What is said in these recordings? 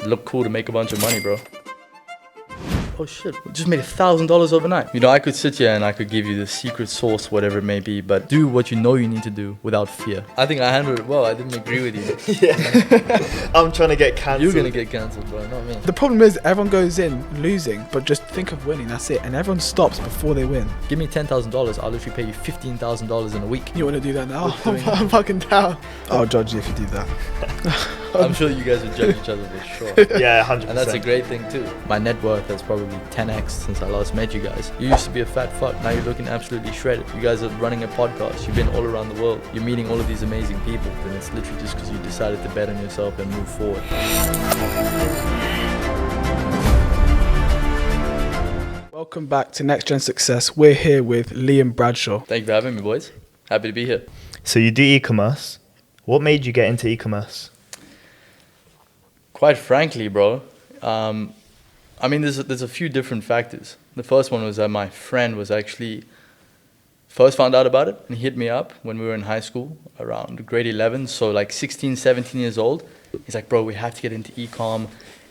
Look cool to make a bunch of money, bro. Oh shit, we just made $1,000 overnight. You know, I could sit here and I could give you the secret sauce, whatever it may be, but do what you know you need to do without fear. I think I handled it well. I didn't agree with you. Yeah. I'm trying to get cancelled. You're gonna get cancelled, bro, not me. The problem is everyone goes in losing, but just think of winning, that's it. And everyone stops before they win. Give me $10,000, I'll literally pay you $15,000 in a week. You want to do that now? I'm fucking down. I'll judge you if you do that. I'm sure you guys would judge each other for sure. Yeah, 100%. And that's a great thing too. My net worth has probably 10x since I last met you guys. You used to be a fat fuck, now you're looking absolutely shredded. You guys are running a podcast, you've been all around the world, you're meeting all of these amazing people, and it's literally just because you decided to bet on yourself and move forward. Welcome back to Next Gen Success. We're here with Liam Bradshaw. Thank you for having me, boys. Happy to be here. So you do e-commerce. What made you get into e-commerce? Quite frankly, bro, I mean, there's a few different factors. The first one was that my friend was actually first found out about it and he hit me up when we were in high school around grade 11, so like 16, 17 years old. He's like, bro, we have to get into e-com.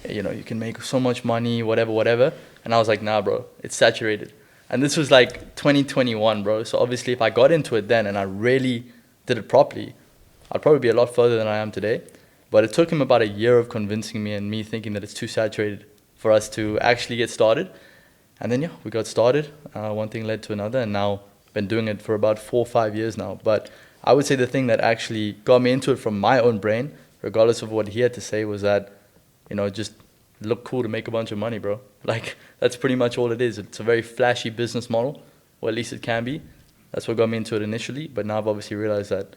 You know, you can make so much money, whatever. And I was like, nah, bro, it's saturated. And this was like 2021, bro. So obviously if I got into it then and I really did it properly, I'd probably be a lot further than I am today. But it took him about a year of convincing me and me thinking that it's too saturated for us to actually get started. And then, yeah, we got started. One thing led to another, and now been doing it for about 4 or 5 years now. But I would say the thing that actually got me into it from my own brain, regardless of what he had to say, was that, you know, just look cool to make a bunch of money, bro. Like, that's pretty much all it is. It's a very flashy business model, or at least it can be. That's what got me into it initially. But now I've obviously realized that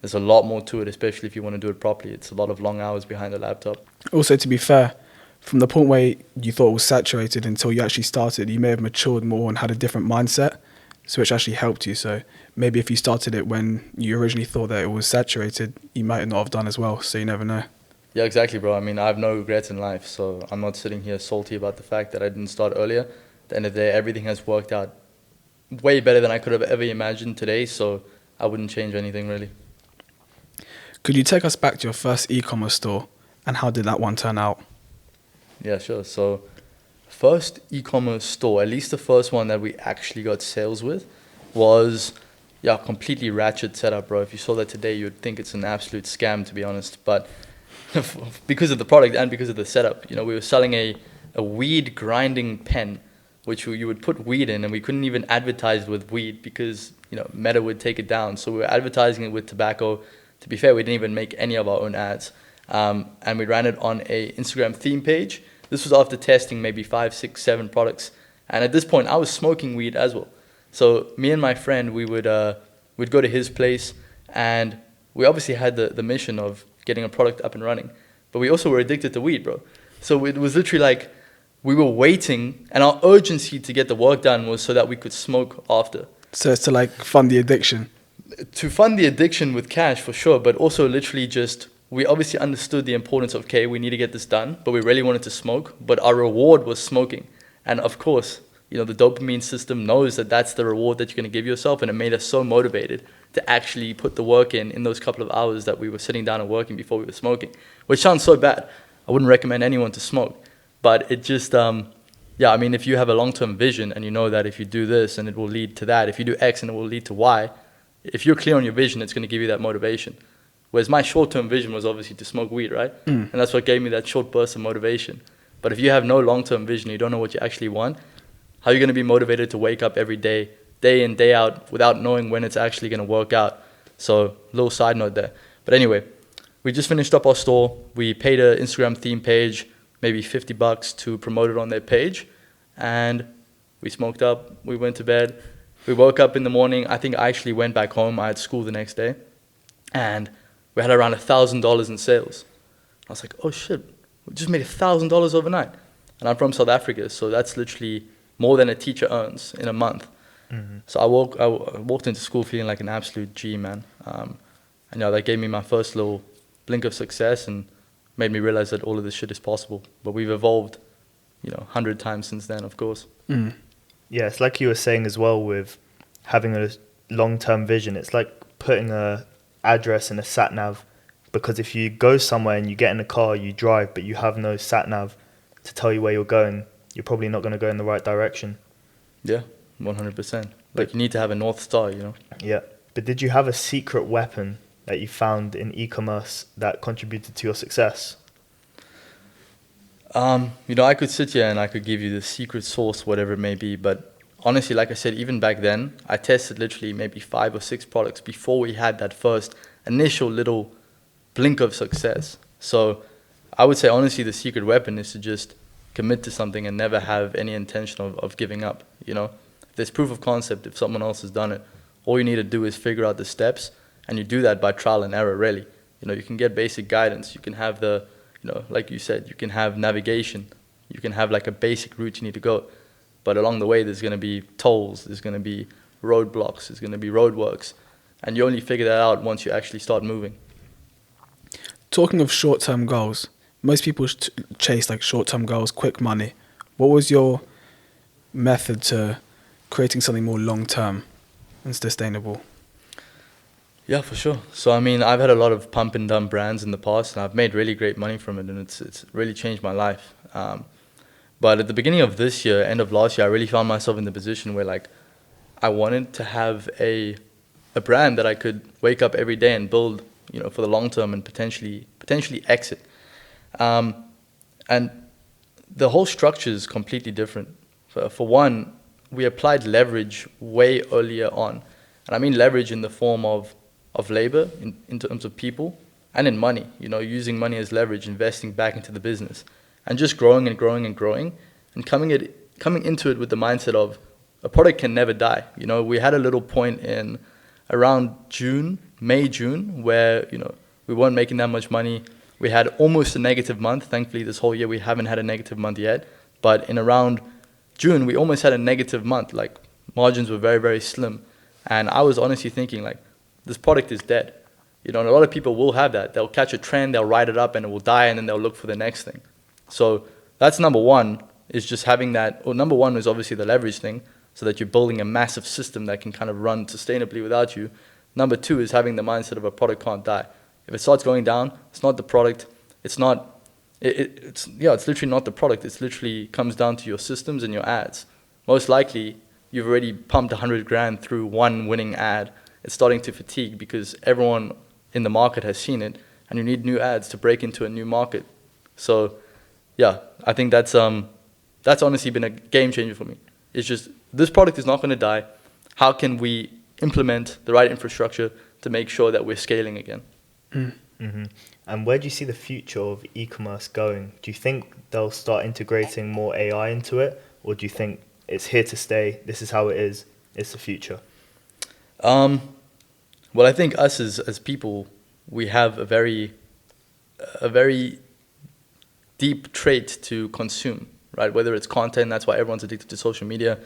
there's a lot more to it, especially if you want to do it properly. It's a lot of long hours behind the laptop. Also, to be fair, from the point where you thought it was saturated until you actually started, you may have matured more and had a different mindset, so which actually helped you. So maybe if you started it when you originally thought that it was saturated, you might not have done as well, so you never know. Yeah, exactly, bro. I mean, I have no regrets in life, so I'm not sitting here salty about the fact that I didn't start earlier. At the end of the day, everything has worked out way better than I could have ever imagined today, so I wouldn't change anything, really. Could you take us back to your first e-commerce store, and how did that one turn out? Yeah, sure. So first e-commerce store, at least the first one that we actually got sales with, was, yeah, completely ratchet setup, bro. If you saw that today, you'd think it's an absolute scam, to be honest. But because of the product and because of the setup, you know, we were selling a weed grinding pen, which you would put weed in, and we couldn't even advertise it with weed because, you know, Meta would take it down. So we were advertising it with tobacco. To be fair, we didn't even make any of our own ads. And we ran it on a Instagram theme page. This was after testing maybe 5, 6, 7 products. And at this point, I was smoking weed as well. So me and my friend, we'd go to his place, and we obviously had the mission of getting a product up and running. But we also were addicted to weed, bro. So it was literally like we were waiting, and our urgency to get the work done was so that we could smoke after. So it's to like fund the addiction. To fund the addiction with cash, for sure, but also literally just, we obviously understood the importance of, okay, we need to get this done, but we really wanted to smoke, but our reward was smoking. And of course, you know, the dopamine system knows that that's the reward that you're going to give yourself, and it made us so motivated to actually put the work in those couple of hours that we were sitting down and working before we were smoking, which sounds so bad. I wouldn't recommend anyone to smoke, but it just, yeah, I mean, if you have a long-term vision and you know that if you do this and it will lead to that, if you do X and it will lead to Y, if you're clear on your vision, it's going to give you that motivation. Whereas my short-term vision was obviously to smoke weed, right? And that's what gave me that short burst of motivation. But if you have no long-term vision, you don't know what you actually want, how are you going to be motivated to wake up every day, day in, day out, without knowing when it's actually going to work out? So, little side note there. But anyway, we just finished up our store. We paid an Instagram theme page, maybe $50 to promote it on their page. And we smoked up, we went to bed. We woke up in the morning. I think I actually went back home. I had school the next day. And we had around $1,000 in sales. I was like, oh shit, we just made $1,000 overnight. And I'm from South Africa, so that's literally more than a teacher earns in a month. Mm-hmm. So I walked into school feeling like an absolute G, man. And you know, that gave me my first little blink of success and made me realize that all of this shit is possible. But we've evolved, you know, 100 times since then, of course. Mm. Yeah, it's like you were saying as well with having a long-term vision. It's like putting a address in a sat nav Because if you go somewhere and you get in a car, you drive, but you have no sat nav to tell you where you're going, you're probably not going to go in the right direction. Yeah, 100%. Like you need to have a North Star, you know? Yeah. But did you have a secret weapon that you found in e-commerce that contributed to your success? You know, I could sit here and I could give you the secret sauce, whatever it may be, but honestly, like I said, even back then, I tested literally maybe 5 or 6 products before we had that first initial little blink of success. So I would say, honestly, the secret weapon is to just commit to something and never have any intention of giving up, you know? If there's proof of concept, if someone else has done it, all you need to do is figure out the steps, and you do that by trial and error, really. You know, you can get basic guidance, you can have the, you know, like you said, you can have navigation, you can have like a basic route you need to go. But along the way, there's going to be tolls, there's going to be roadblocks, there's going to be roadworks. And you only figure that out once you actually start moving. Talking of short-term goals, most people chase like short-term goals, quick money. What was your method to creating something more long-term and sustainable? Yeah, for sure. So, I mean, I've had a lot of pump and dump brands in the past, and I've made really great money from it, and it's really changed my life. But at the beginning of this year, end of last year, I really found myself in the position where, like, I wanted to have a brand that I could wake up every day and build, you know, for the long term and potentially exit. And the whole structure is completely different. For one, we applied leverage way earlier on. And I mean leverage in the form of labor, in terms of people, and in money, you know, using money as leverage, investing back into the business, and just growing and growing and growing, and coming into it with the mindset of a product can never die. You know, we had a little point in around May, June, where, you know, we weren't making that much money. We had almost a negative month. Thankfully, this whole year we haven't had a negative month yet. But in around June, we almost had a negative month. Like, margins were very, very slim. And I was honestly thinking, like, this product is dead. You know, and a lot of people will have that. They'll catch a trend, they'll ride it up, and it will die, and then they'll look for the next thing. So that's number one, is just having that. Or number one is obviously the leverage thing, so that you're building a massive system that can kind of run sustainably without you. Number two is having the mindset of a product can't die. If it starts going down, it's not the product. It's literally not the product. It's literally comes down to your systems and your ads. Most likely, you've already pumped 100 grand through one winning ad. It's starting to fatigue because everyone in the market has seen it, and you need new ads to break into a new market. So, yeah, I think that's honestly been a game changer for me. It's just, this product is not going to die. How can we implement the right infrastructure to make sure that we're scaling again? Mm-hmm. And where do you see the future of e-commerce going? Do you think they'll start integrating more AI into it, or do you think it's here to stay, this is how it is, it's the future? Well, I think us as people, we have a very deep trait to consume, right? Whether it's content, that's why everyone's addicted to social media,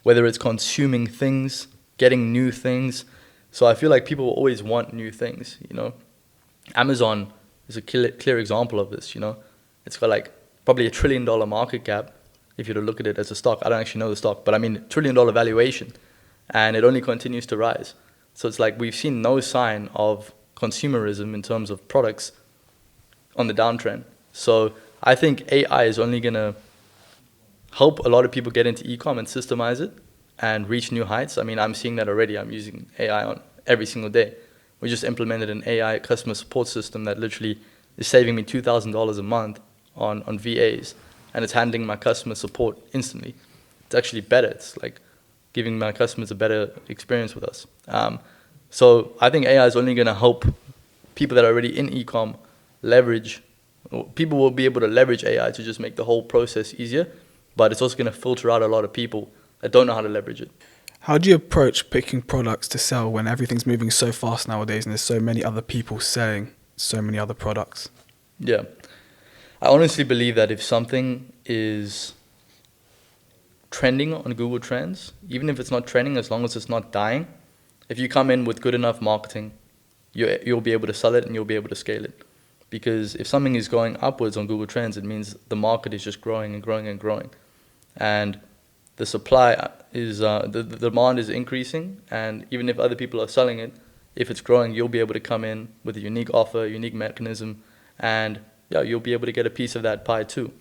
whether it's consuming things, getting new things. So I feel like people will always want new things, you know? Amazon is a clear example of this, you know? It's got like probably $1 trillion market cap, if you were to look at it as a stock. I don't actually know the stock, but I mean $1 trillion valuation, and it only continues to rise. So it's like we've seen no sign of consumerism in terms of products on the downtrend. So I think AI is only going to help a lot of people get into e-com and systemize it and reach new heights. I mean, I'm seeing that already. I'm using AI on every single day. We just implemented an AI customer support system that literally is saving me $2,000 a month on VAs, and it's handling my customer support instantly. It's actually better. It's like giving my customers a better experience with us. So I think AI is only going to help people that are already in e-com leverage. People will be able to leverage AI to just make the whole process easier, but it's also going to filter out a lot of people that don't know how to leverage it. How do you approach picking products to sell when everything's moving so fast nowadays and there's so many other people selling so many other products? Yeah. I honestly believe that if something is trending on Google Trends, even if it's not trending, as long as it's not dying, if you come in with good enough marketing, you'll be able to sell it and you'll be able to scale it. Because if something is going upwards on Google Trends, it means the market is just growing and growing and growing. And the supply is, the demand is increasing, and even if other people are selling it, if it's growing, you'll be able to come in with a unique offer, unique mechanism, and yeah, you'll be able to get a piece of that pie too.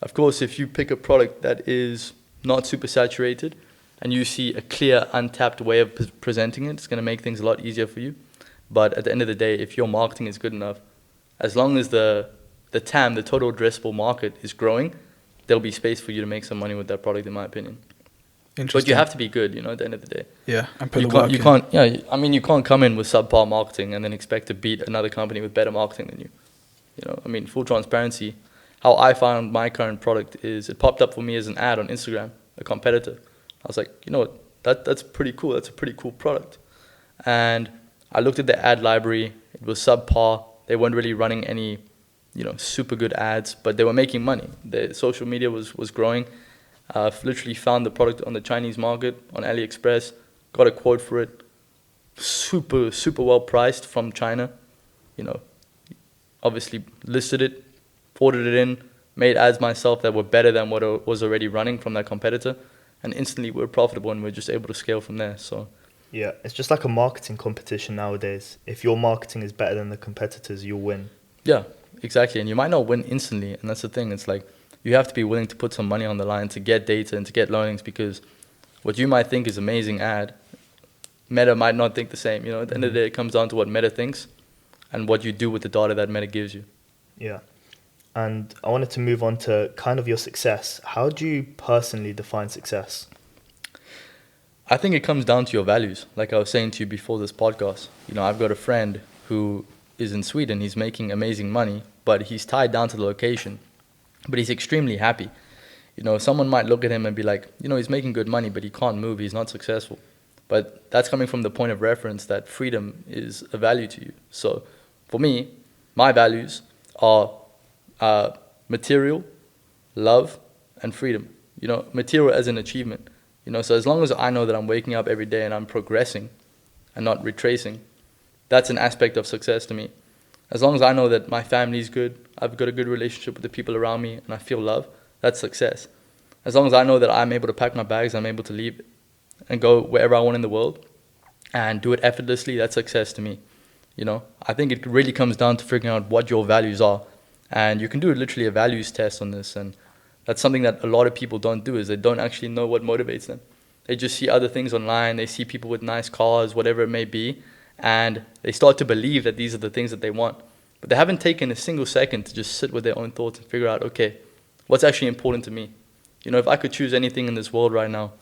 Of course, if you pick a product that is not super saturated and you see a clear, untapped way of presenting it, it's going to make things a lot easier for you. But at the end of the day, if your marketing is good enough, as long as the TAM, the total addressable market, is growing, there'll be space for you to make some money with that product, in my opinion. But you have to be good, you know, at the end of the day. Yeah, and put You the can't, work you in. can't, yeah, I mean, you can't come in with subpar marketing and then expect to beat another company with better marketing than you. You know, I mean, full transparency, how I found my current product is it popped up for me as an ad on Instagram, a competitor. I was like, you know what, that's pretty cool. That's a pretty cool product. And I looked at the ad library. It was subpar. They weren't really running any, you know, super good ads, but they were making money. The social media was growing. I've literally found the product on the Chinese market, on AliExpress, got a quote for it, super, super well priced from China, you know, obviously listed it, ordered it in, made ads myself that were better than what was already running from that competitor, and instantly we're profitable and we're just able to scale from there. So Yeah, it's just like a marketing competition nowadays. If your marketing is better than the competitors, you'll win. yeah, exactly. And you might not win instantly, and that's the thing. It's like you have to be willing to put some money on the line to get data and to get learnings, because what you might think is amazing ad, Meta might not think the same. You know, at the end of the day, it comes down to what Meta thinks and what you do with the data that Meta gives you. Yeah. And I wanted to move on to kind of your success. How do you personally define success? I think it comes down to your values. Like I was saying to you before this podcast, you know, I've got a friend who is in Sweden. He's making amazing money, but he's tied down to the location. But he's extremely happy. You know, someone might look at him and be like, you know, he's making good money, but he can't move. He's not successful. But that's coming from the point of reference that freedom is a value to you. So for me, my values are material, love, and freedom. You know, material as an achievement. You know, so as long as I know that I'm waking up every day and I'm progressing and not retracing, that's an aspect of success to me. As long as I know that my family's good, I've got a good relationship with the people around me, and I feel love, that's success. As long as I know that I'm able to pack my bags, I'm able to leave and go wherever I want in the world and do it effortlessly, that's success to me. You know, I think it really comes down to figuring out what your values are. And you can do literally a values test on this, and that's something that a lot of people don't do, is they don't actually know what motivates them. They just see other things online, they see people with nice cars, whatever it may be, and they start to believe that these are the things that they want. But they haven't taken a single second to just sit with their own thoughts and figure out, okay, what's actually important to me? You know, if I could choose anything in this world right now,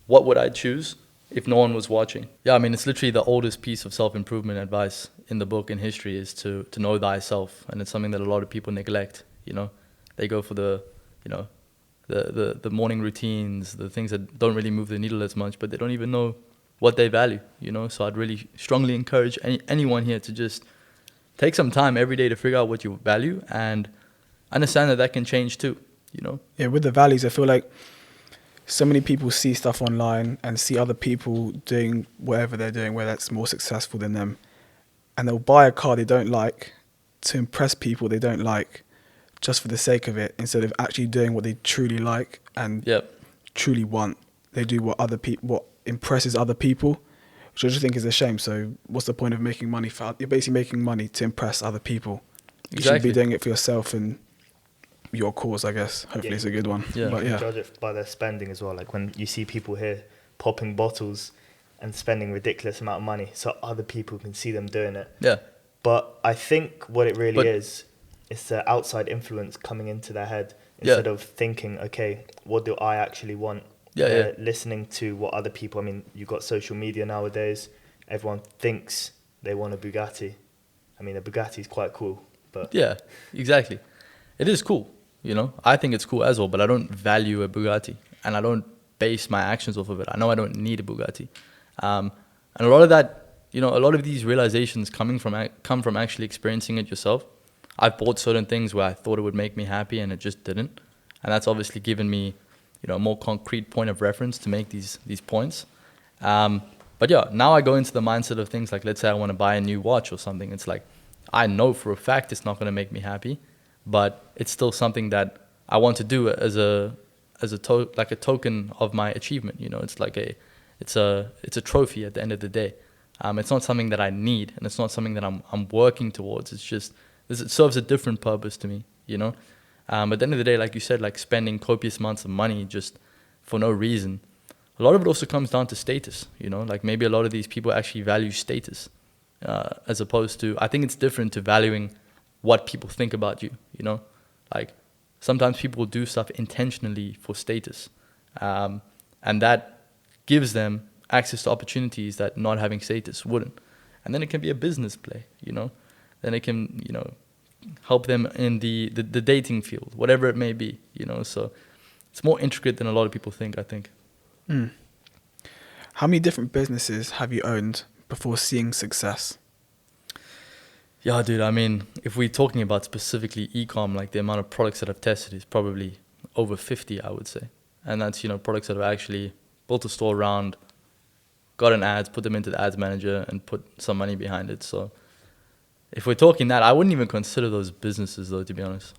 what would I choose if no one was watching? Yeah, I mean, it's literally the oldest piece of self-improvement advice in the book in history is to know thyself. And it's something that a lot of people neglect, you know. They go for the, you know, the morning routines, the things that don't really move the needle as much, but they don't even know what they value, you know. So I'd really strongly encourage anyone here to just take some time every day to figure out what you value and understand that can change too, you know. Yeah, with the values, I feel like so many people see stuff online and see other people doing whatever they're doing, where that's more successful than them, and they'll buy a car they don't like to impress people they don't like, just for the sake of it, instead of actually doing what they truly like and truly want. They do what impresses other people, which I just think is a shame. So what's the point of making money you're basically making money to impress other people. You should be doing it for yourself and your cause, I guess. Hopefully it's a good one. Yeah. But You yeah. can judge it by their spending as well. Like when you see people here popping bottles and spending ridiculous amount of money, so other people can see them doing it. Yeah. But I think what it really is the outside influence coming into their head instead of thinking, okay, what do I actually want? Listening to what other people, I mean, you've got social media nowadays. Everyone thinks they want a Bugatti. I mean, a Bugatti is quite cool, but... Yeah, exactly. It is cool, you know. I think it's cool as well, but I don't value a Bugatti, and I don't base my actions off of it. I know I don't need a Bugatti. And a lot of that, you know, a lot of these realizations come from actually experiencing it yourself. I've bought certain things where I thought it would make me happy and it just didn't. And that's obviously given me, you know, a more concrete point of reference to make these points. But yeah, now I go into the mindset of things like, let's say I want to buy a new watch or something. It's like, I know for a fact it's not going to make me happy, but it's still something that I want to do as a token of my achievement. You know, it's like it's a trophy at the end of the day. It's not something that I need, and it's not something that I'm working towards. It's just it serves a different purpose to me, you know. At the end of the day, like you said, like spending copious amounts of money just for no reason. A lot of it also comes down to status, you know. Like maybe a lot of these people actually value status, as opposed to, I think it's different to valuing what people think about you, you know. Like sometimes people do stuff intentionally for status, and that gives them access to opportunities that not having status wouldn't. And then it can be a business play, you know. Then it can, you know, help them in the dating field, whatever it may be, you know. So it's more intricate than a lot of people think, I think. Mm. How many different businesses have you owned before seeing success? Yeah, dude, I mean, if we're talking about specifically e-com, like the amount of products that I've tested is probably over 50, I would say. And that's, you know, products that have actually built a store around, got an ads, put them into the ads manager, and put some money behind it. So if we're talking that, I wouldn't even consider those businesses, though, to be honest.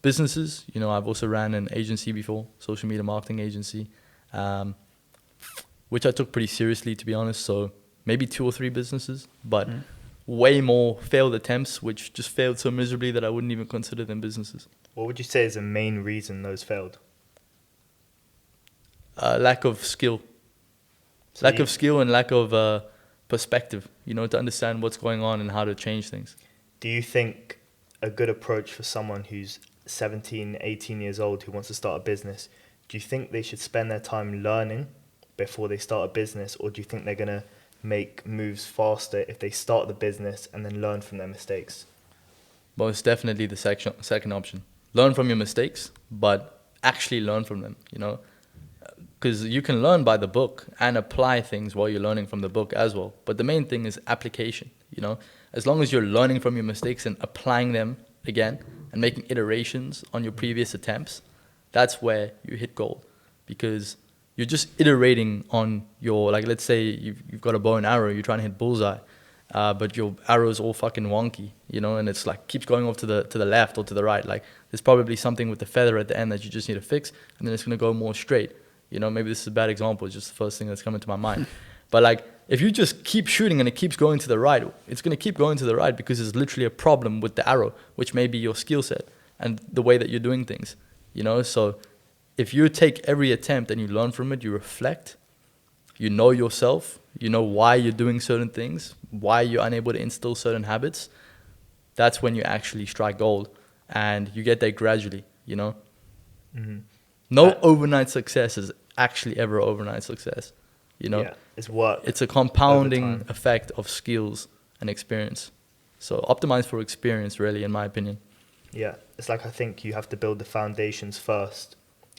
Businesses, you know, I've also ran an agency before, social media marketing agency, which I took pretty seriously, to be honest. So maybe 2 or 3 businesses, but way more failed attempts, which just failed so miserably that I wouldn't even consider them businesses. What would you say is the main reason those failed? Lack of skill. So Lack of skill and lack of perspective, you know, to understand what's going on and how to change things. Do you think a good approach for someone who's 17, 18 years old who wants to start a business, do you think they should spend their time learning before they start a business, or do you think they're going to make moves faster if they start the business and then learn from their mistakes? Most definitely the second option. Learn from your mistakes, but actually learn from them, you know. Because you can learn by the book and apply things while you're learning from the book as well. But the main thing is application, you know. As long as you're learning from your mistakes and applying them again and making iterations on your previous attempts, that's where you hit gold. Because you're just iterating on your, like, let's say you've got a bow and arrow, you're trying to hit bullseye, but your arrow's all fucking wonky, you know, and it's like keeps going off to the left or to the right. Like there's probably something with the feather at the end that you just need to fix, and then it's going to go more straight. You know, maybe this is a bad example, it's just the first thing that's coming to my mind. But like, if you just keep shooting and it keeps going to the right, it's going to keep going to the right because there's literally a problem with the arrow, which may be your skill set and the way that you're doing things, you know. So if you take every attempt and you learn from it, you reflect, you know yourself, you know why you're doing certain things, why you're unable to instill certain habits, that's when you actually strike gold, and you get there gradually, you know. Mm-hmm. No overnight success is actually ever overnight success, you know. Yeah, it's work. It's a compounding effect of skills and experience. So optimize for experience, really, in my opinion. Yeah, it's like I think you have to build the foundations first,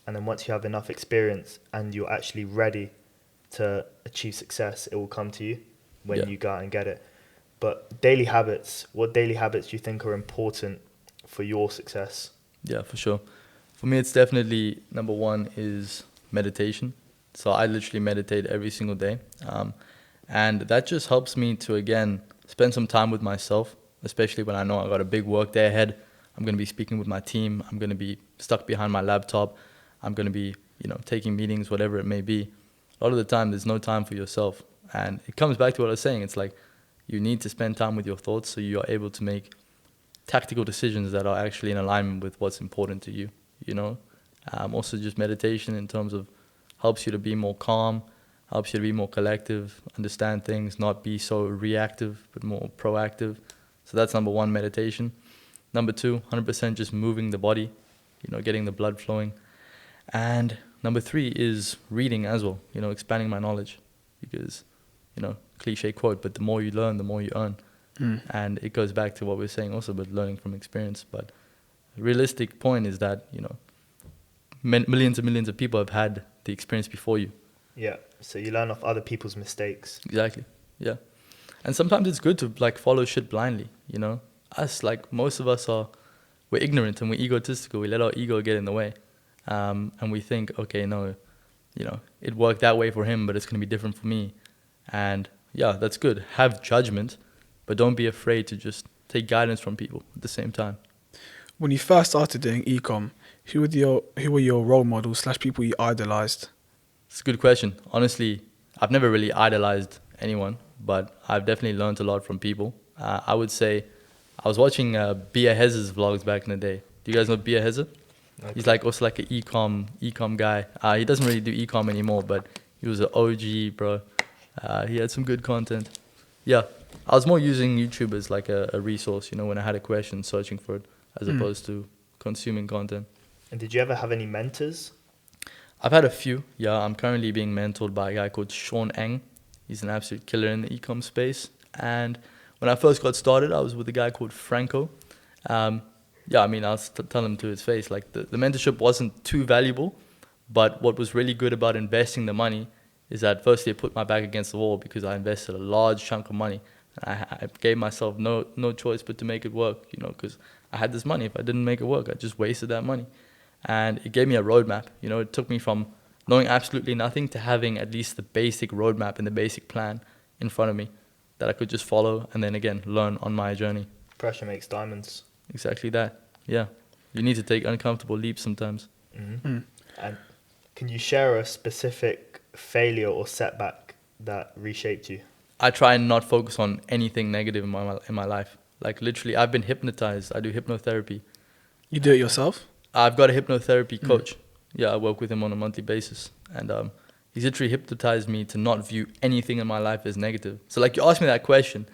and then once you have enough experience and you're actually ready to achieve success, it will come to you when you go out and get it. But daily habits, what daily habits do you think are important for your success? Yeah, for sure. For me, it's definitely number one is meditation. So I literally meditate every single day. And that just helps me to, again, spend some time with myself, especially when I know I got a big work day ahead. I'm going to be speaking with my team. I'm going to be stuck behind my laptop. I'm going to be, you know, taking meetings, whatever it may be. A lot of the time, there's no time for yourself. And it comes back to what I was saying. It's like you need to spend time with your thoughts so you are able to make tactical decisions that are actually in alignment with what's important to you, you know. Also just meditation in terms of helps you to be more calm, helps you to be more collective, understand things, not be so reactive, but more proactive. So that's number one, meditation. Number two, 100% just moving the body, you know, getting the blood flowing. And number three is reading as well, you know, expanding my knowledge. Because, you know, cliche quote, but the more you learn, the more you earn. And it goes back to what we were saying also about learning from experience. But the realistic point is that, you know, millions and millions of people have had the experience before you. Yeah, so you learn off other people's mistakes. Exactly, yeah. And sometimes it's good to, like, follow shit blindly, you know. Us, like, most of us we're ignorant and we're egotistical. We let our ego get in the way. And we think, okay, no, you know, it worked that way for him, but it's going to be different for me. And yeah, that's good. Have judgment, but don't be afraid to just take guidance from people at the same time. When you first started doing e-com, who were your role models / people you idolized? It's a good question. Honestly, I've never really idolized anyone, but I've definitely learned a lot from people. I would say I was watching Bia Hez's vlogs back in the day. Do you guys know Bia Heze? Okay. He's like also like an ecom guy. He doesn't really do ecom anymore, but he was an OG, bro. He had some good content. Yeah, I was more using YouTube as like a resource, you know, when I had a question, searching for it, as opposed to consuming content. And did you ever have any mentors? I've had a few. Yeah, I'm currently being mentored by a guy called Sean Eng. He's an absolute killer in the ecom space. And when I first got started, I was with a guy called Franco. Yeah, I mean, I'll tell him to his face, like the mentorship wasn't too valuable, but what was really good about investing the money is that firstly, it put my back against the wall because I invested a large chunk of money. I gave myself no choice but to make it work, you know, because I had this money. If I didn't make it work, I just wasted that money. And it gave me a roadmap. You know, it took me from knowing absolutely nothing to having at least the basic roadmap and the basic plan in front of me that I could just follow and then again learn on my journey. Pressure makes diamonds. Exactly that. Yeah. You need to take uncomfortable leaps sometimes. And can you share a specific failure or setback that reshaped you? I try and not focus on anything negative in my life. Like literally, I've been hypnotized. I do hypnotherapy. You do it yourself? I've got a hypnotherapy coach. Yeah, I work with him on a monthly basis. And he's literally hypnotized me to not view anything in my life as negative. So like you asked me that question,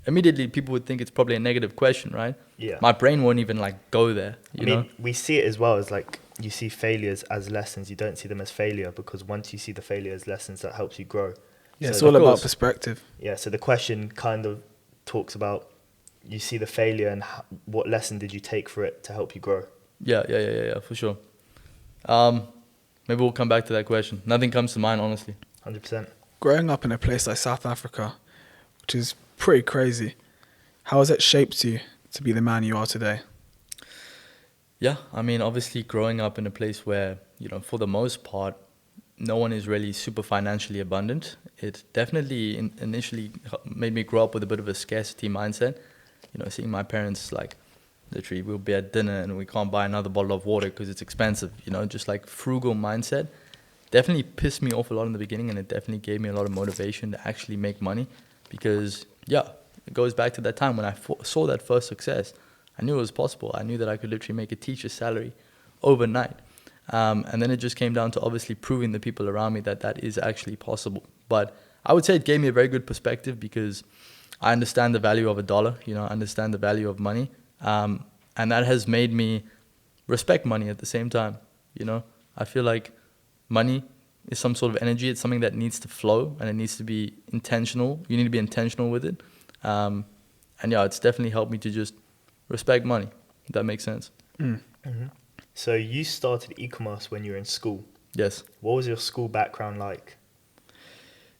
immediately people would think it's probably a negative question, right? Yeah. My brain won't even like go there, you know? We see it as well as like you see failures as lessons. You don't see them as failure because once you see the failure as lessons, that helps you grow. Yeah, So it's all of about course. perspective. Yeah, so the question kind of talks about you see the failure and what lesson did you take for it to help you grow? Yeah, for sure. Maybe we'll come back to that question. Nothing comes to mind, honestly. 100%. Growing up in a place like South Africa, which is pretty crazy, how has it shaped you to be the man you are today? Yeah, I mean, obviously growing up in a place where, you know, for the most part, no one is really super financially abundant. It definitely initially made me grow up with a bit of a scarcity mindset. You know, seeing my parents like, literally, we'll be at dinner and we can't buy another bottle of water because it's expensive. You know, just like frugal mindset. Definitely pissed me off a lot in the beginning, and it definitely gave me a lot of motivation to actually make money. Because, yeah, it goes back to that time when I saw that first success. I knew it was possible. I knew that I could literally make a teacher's salary overnight. And then it just came down to obviously proving the people around me that that is actually possible. But I would say it gave me a very good perspective because I understand the value of a dollar. You know, I understand the value of money. And that has made me respect money at the same time. You know, I feel like money is some sort of energy. It's something that needs to flow and it needs to be intentional. You need to be intentional with it. And yeah, it's definitely helped me to just respect money, if that makes sense. So you started e-commerce when you were in school. Yes. What was your school background like?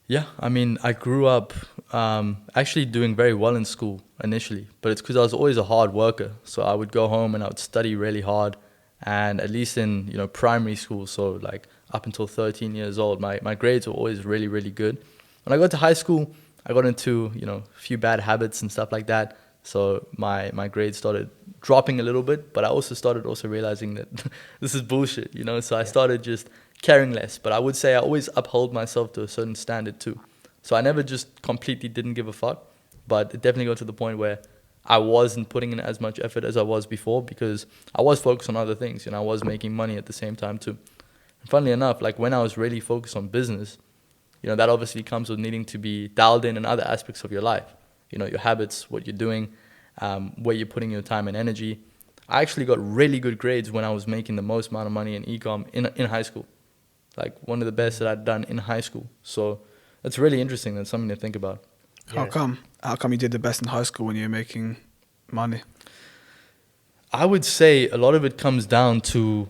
Yeah, I mean, I grew up actually doing very well in school initially, but it's because I was always a hard worker. So I would go home and I would study really hard. And at least in, you know, primary school, so like up until 13 years old, my grades were always really, really good. When I got to high school, I got into, you know, a few bad habits and stuff like that. So my grades started dropping a little bit, but I also started realizing that this is bullshit, you know. So I started just caring less. But I would say I always upheld myself to a certain standard too. So I never just completely didn't give a fuck. But it definitely got to the point where I wasn't putting in as much effort as I was before because I was focused on other things. You know, I was making money at the same time too. And funnily enough, like when I was really focused on business, you know, that obviously comes with needing to be dialed in other aspects of your life. You know, your habits, what you're doing, where you're putting your time and energy. I actually got really good grades when I was making the most amount of money in e-com in high school. Like one of the best that I'd done in high school. So it's really interesting. That's something to think about. How come? How come you did the best in high school when you were making money? I would say a lot of it comes down to,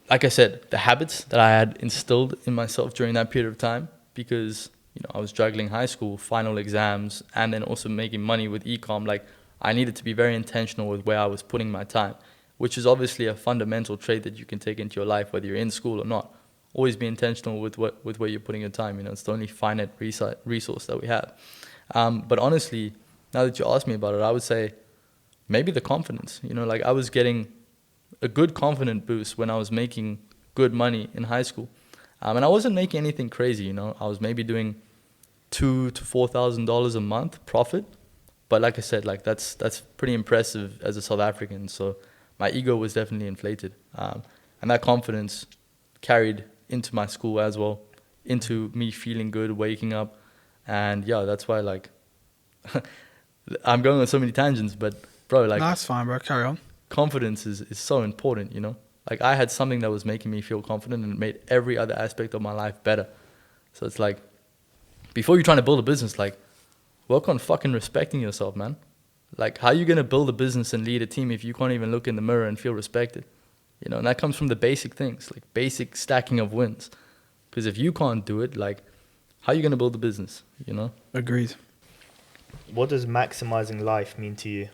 like I said, the habits that I had instilled in myself during that period of time. Because, you know, I was juggling high school, final exams, and then also making money with e-com. Like, I needed to be very intentional with where I was putting my time, which is obviously a fundamental trait that you can take into your life, whether you're in school or not. Always be intentional with where you're putting your time. You know, it's the only finite resource that we have. But honestly, now that you ask me about it, I would say maybe the confidence. You know, like I was getting a good confidence boost when I was making good money in high school. And I wasn't making anything crazy, you know. I was maybe doing $2,000 to $4,000 a month profit. But like I said, like that's pretty impressive as a South African. So my ego was definitely inflated, and that confidence carried into my school as well, into me feeling good, waking up, and yeah, that's why like I'm going on so many tangents, but bro, like No, that's fine, bro. Carry on. confidence is so important, you know. Like I had something that was making me feel confident and it made every other aspect of my life better. So it's like, before you're trying to build a business, like, work on fucking respecting yourself, man. Like, how are you going to build a business and lead a team if you can't even look in the mirror and feel respected? You know, and that comes from the basic things, like basic stacking of wins. Because if you can't do it, like, how are you going to build a business, you know? Agreed. What does maximizing life mean to you?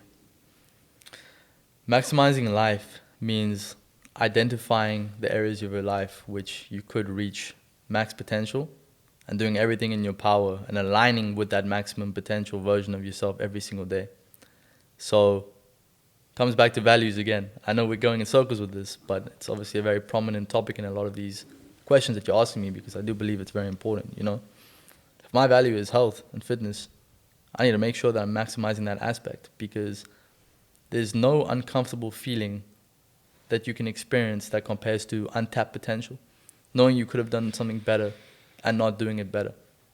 Maximizing life means identifying the areas of your life which you could reach max potential and doing everything in your power and aligning with that maximum potential version of yourself every single day. So, comes back to values again. I know we're going in circles with this, but it's obviously a very prominent topic in a lot of these questions that you're asking me, because I do believe it's very important, you know. If my value is health and fitness, I need to make sure that I'm maximizing that aspect, because there's no uncomfortable feeling that you can experience that compares to untapped potential. Knowing you could have done something better and not doing it better.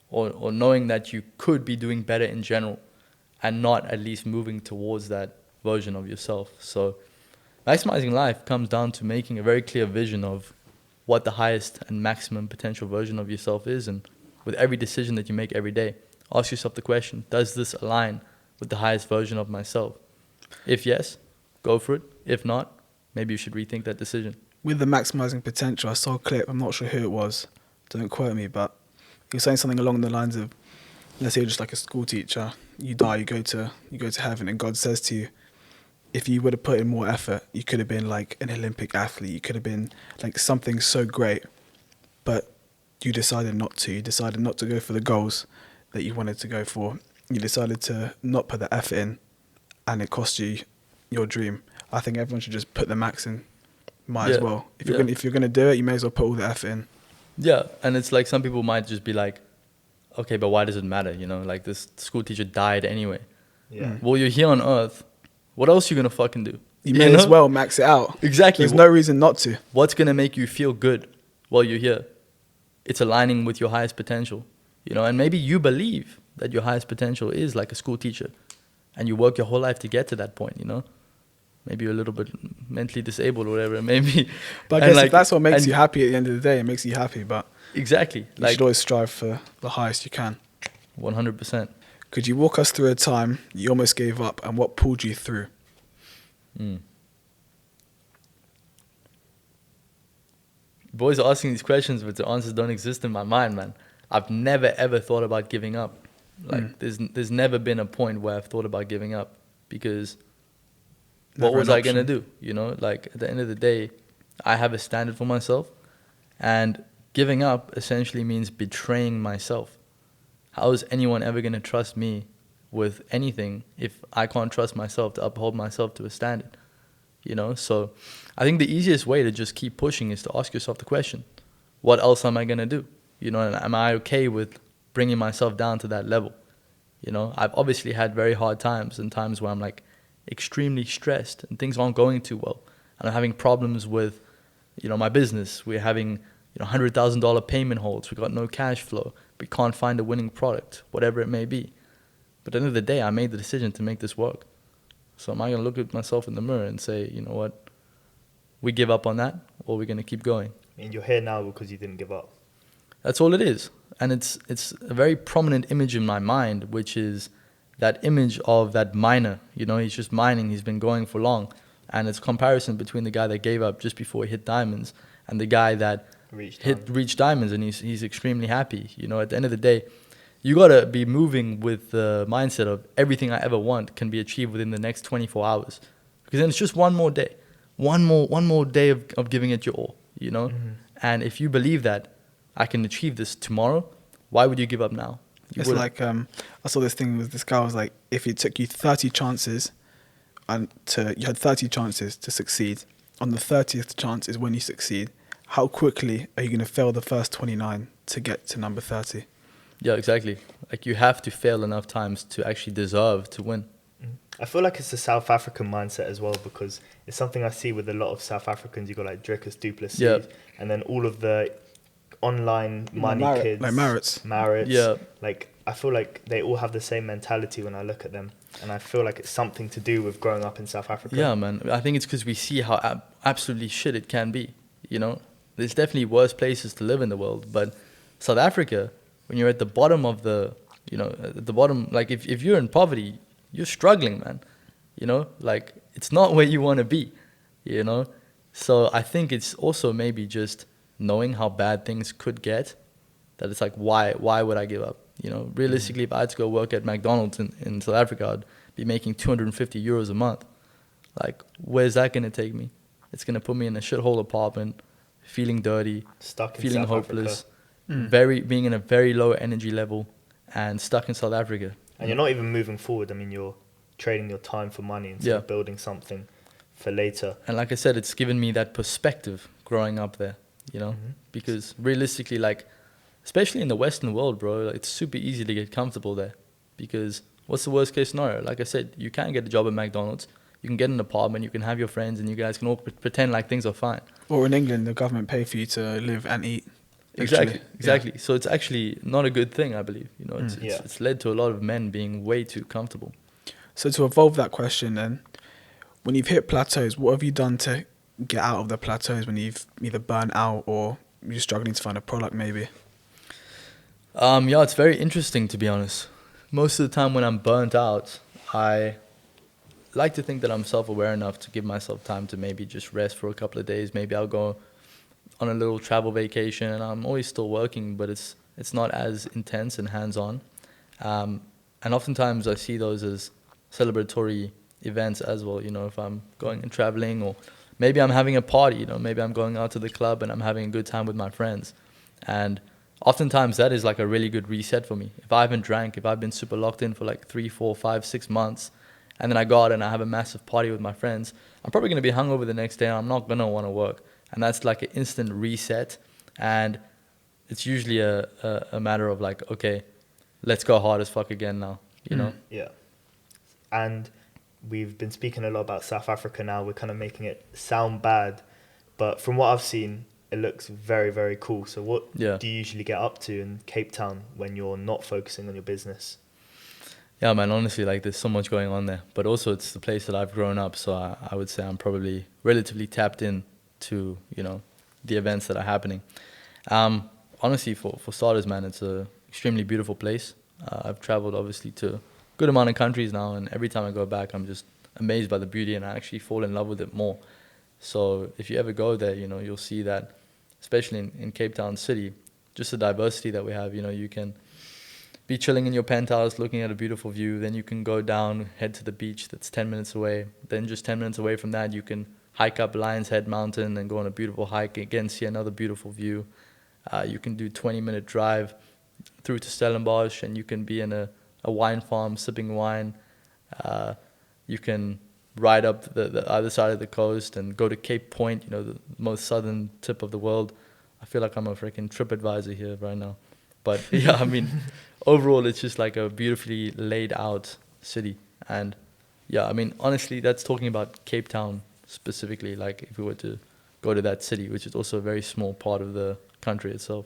Or knowing that you could be doing better in general and not at least moving towards that version of yourself. So maximizing life comes down to making a very clear vision of what the highest and maximum potential version of yourself is. And with every decision that you make every day, ask yourself the question, does this align with the highest version of myself? If yes, go for it. If not, maybe you should rethink that decision. With the maximizing potential, I saw a clip, I'm not sure who it was, don't quote me, but he was saying something along the lines of, let's say you're just like a school teacher, you die, you go to heaven, and God says to you, if you would have put in more effort, you could have been like an Olympic athlete, you could have been like something so great, but you decided not to. You decided not to go for the goals that you wanted to go for. You decided to not put the effort in, and it cost you your dream. I think everyone should just put the max in. Might as well. If you're gonna do it, you may as well put all the effort in. Yeah, and it's like some people might just be like, okay, but why does it matter? You know, like this school teacher died anyway. Yeah. Well, you're here on Earth. What else are you gonna fucking do? You may as well max it out. Exactly. There's no reason not to. What's gonna make you feel good while you're here? It's aligning with your highest potential. You know, and maybe you believe that your highest potential is like a school teacher, and you work your whole life to get to that point. You know. Maybe you're a little bit mentally disabled or whatever it may be. But I guess if that's what makes you happy at the end of the day, it makes you happy. But exactly. You should always strive for the highest you can. 100%. Could you walk us through a time you almost gave up and what pulled you through? Boys are asking these questions, but the answers don't exist in my mind, man. I've never, ever thought about giving up. Like, there's never been a point where I've thought about giving up, because what was I going to do? You know, like at the end of the day, I have a standard for myself, and giving up essentially means betraying myself. How is anyone ever going to trust me with anything if I can't trust myself to uphold myself to a standard? You know, so I think the easiest way to just keep pushing is to ask yourself the question, what else am I going to do? You know, and am I okay with bringing myself down to that level? You know, I've obviously had very hard times and times where I'm like, extremely stressed and things aren't going too well, and I'm having problems with, you know, my business. We're having, you know, $100,000 payment holds. We got no cash flow. We can't find a winning product, whatever it may be. But at the end of the day, I made the decision to make this work. So am I going to look at myself in the mirror and say, you know what, we give up on that, or we're going to keep going? And you're here now because you didn't give up. That's all it is. And it's a very prominent image in my mind, which is that image of that miner. You know, he's just mining, he's been going for long, and it's comparison between the guy that gave up just before he hit diamonds and the guy that reached diamonds, and he's extremely happy. You know, at the end of the day, you gotta be moving with the mindset of everything I ever want can be achieved within the next 24 hours, because then it's just one more day, one more day of giving it your all. You know, and if you believe that I can achieve this tomorrow, why would you give up now? It's like, I saw this thing with this guy was like, if it took you 30 chances you had 30 chances to succeed, on the 30th chance is when you succeed, how quickly are you going to fail the first 29 to get to number 30? Yeah, exactly. Like you have to fail enough times to actually deserve to win. I feel like it's a South African mindset as well, because it's something I see with a lot of South Africans. You got like Drickus Du Yeah, Plessis, and then all of the online money Like kids, Marits. Marits. yeah, Like I feel like they all have the same mentality when I look at them, and I feel like it's something to do with growing up in South Africa. yeah, man. I think it's because we see how absolutely shit it can be. You know, there's definitely worse places to live in the world, but South Africa, when you're at the bottom of the, you know, at the bottom, like if you're in poverty, you're struggling, man. You know, like it's not where you want to be. You know, so I think it's also maybe just knowing how bad things could get, that it's like why would I give up? You know, realistically, if I had to go work at McDonald's in South Africa, I'd be making 250 euros a month. Like, where's that gonna take me? It's gonna put me in a shithole apartment, feeling dirty, Stuck in feeling South hopeless, Africa. being in a very low energy level, and stuck in South Africa. And you're not even moving forward. I mean, you're trading your time for money instead Yeah. of building something for later. And like I said, it's given me that perspective growing up there. You know, because realistically, like, especially in the Western world, bro, it's super easy to get comfortable there. Because what's the worst case scenario? Like I said, you can get a job at McDonald's, you can get an apartment, you can have your friends, and you guys can all pretend like things are fine. Or in England, the government pay for you to live and eat. Exactly, literally. exactly. So it's actually not a good thing, I believe. You know, Yeah. it's led to a lot of men being way too comfortable. So to evolve that question then, when you've hit plateaus, what have you done to get out of the plateaus when you've either burnt out or you're struggling to find a product maybe? Yeah, it's very interesting, to be honest. Most of the time when I'm burnt out, I like to think that I'm self-aware enough to give myself time to maybe just rest for a couple of days. Maybe I'll go on a little travel vacation, and I'm always still working, but it's not as intense and hands-on. And oftentimes I see those as celebratory events as well. You know, if I'm going and traveling, or maybe I'm having a party. You know, maybe I'm going out to the club and I'm having a good time with my friends, and oftentimes that is like a really good reset for me. If I haven't drank, if I've been super locked in for like 3, 4, 5, 6 months, and then I go out and I have a massive party with my friends, I'm probably going to be hungover the next day and I'm not going to want to work. And that's like an instant reset. And it's usually a matter of like, okay, let's go hard as fuck again now, you know? Yeah. And we've been speaking a lot about South Africa now. We're kind of making it sound bad. But from what I've seen, it looks very, very cool. So what Yeah. do you usually get up to in Cape Town when you're not focusing on your business? Yeah, man, honestly, like there's so much going on there. But also it's the place that I've grown up. So I would say I'm probably relatively tapped in to, you know, the events that are happening. Honestly, for starters, man, it's a extremely beautiful place. I've traveled obviously to a good amount of countries now, and every time I go back, I'm just amazed by the beauty, and I actually fall in love with it more. So if you ever go there, you know, you'll see that, especially in Cape Town City, just the diversity that we have. You know, you can be chilling in your penthouse looking at a beautiful view, then you can go down, head to the beach that's 10 minutes away. Then just 10 minutes away from that, you can hike up Lion's Head Mountain and go on a beautiful hike, again see another beautiful view. You can do 20-minute drive through to Stellenbosch, and you can be in a wine farm sipping wine. You can ride up the other side of the coast and go to Cape Point, you know, the most southern tip of the world. I feel like I'm a freaking TripAdvisor here right now. But yeah, I mean, overall, it's just like a beautifully laid out city. And yeah, I mean, honestly, that's talking about Cape Town specifically, like if we were to go to that city, which is also a very small part of the country itself.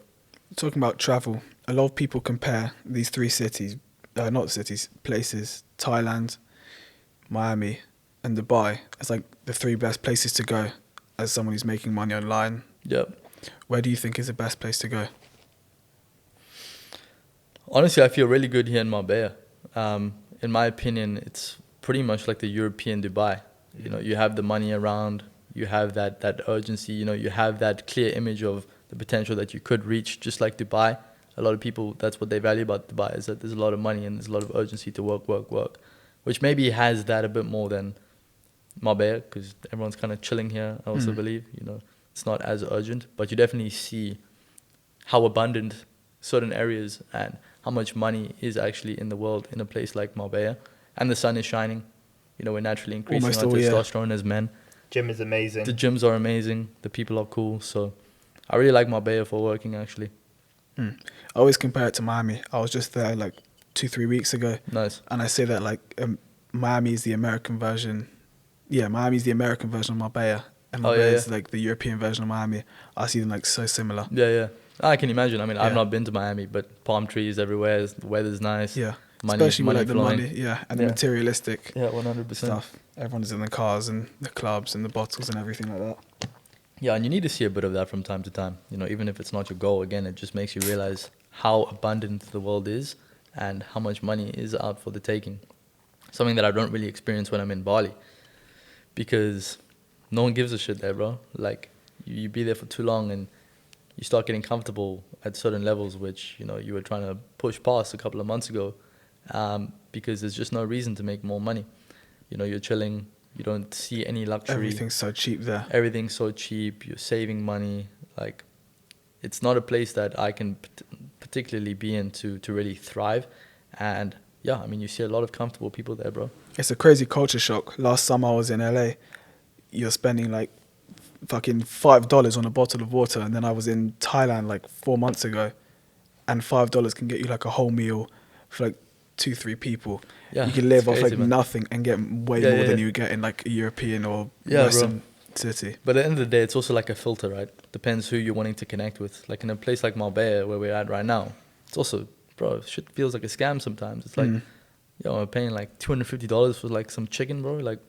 Talking about travel, a lot of people compare these three cities, not cities, places, Thailand, Miami, and Dubai as like the three best places to go as someone who's making money online. Yep. Where do you think is the best place to go? Honestly, I feel really good here in Marbella. In my opinion, it's pretty much like the European Dubai. You know, you have the money around, you have that urgency, you know, you have that clear image of the potential that you could reach, just like Dubai. A lot of people, that's what they value about Dubai, is that there's a lot of money and there's a lot of urgency to work, which maybe has that a bit more than Marbella, because everyone's kind of chilling here, I also believe. You know, it's not as urgent, but you definitely see how abundant certain areas and how much money is actually in the world in a place like Marbella. And the sun is shining. You know, we're naturally increasing Almost our all, yeah. testosterone as men. Gym is amazing. The gyms are amazing. The people are cool. So I really like Marbella for working, actually. I always compare it to Miami. I was just there like 2-3 weeks ago, Nice. and I say that like Miami is the American version. Yeah, Miami is the American version of Marbella, and Oh, yeah, Marbella yeah. is like the European version of Miami. I see them like so similar. Yeah, yeah. I can imagine. I mean, I've Yeah. not been to Miami, but palm trees everywhere. The weather's nice. Yeah, Money, especially with money like the flowing. money, yeah, and the Yeah. materialistic Yeah, 100%. stuff. Everyone's in the cars and the clubs and the bottles and everything like that. Yeah, and you need to see a bit of that from time to time. You know, even if it's not your goal, again, it just makes you realize how abundant the world is and how much money is out for the taking. Something that I don't really experience when I'm in Bali, because no one gives a shit there, bro. Like, you be there for too long and you start getting comfortable at certain levels, which, you know, you were trying to push past a couple of months ago, because there's just no reason to make more money. You know, you're chilling, you don't see any luxury. Everything's so cheap there. Everything's so cheap, you're saving money. Like, it's not a place that I can particularly be in to really thrive. And yeah, I mean, you see a lot of comfortable people there, bro. It's a crazy culture shock. Last summer I was in LA. You're spending like fucking $5 on a bottle of water, and then I was in Thailand like 4 months ago, and $5 can get you like a whole meal for like 2-3 people. Yeah, you can live it's off crazy, like man. nothing and get way Yeah, more yeah, than yeah. you would get in like a European or Yeah, bro. Western city. But at the end of the day, it's also like a filter, right? Depends who you're wanting to connect with. Like in a place like Marbella, where we're at right now, it's also, bro, shit feels like a scam sometimes. It's like, yo, I'm paying like $250 for like some chicken, bro. Like,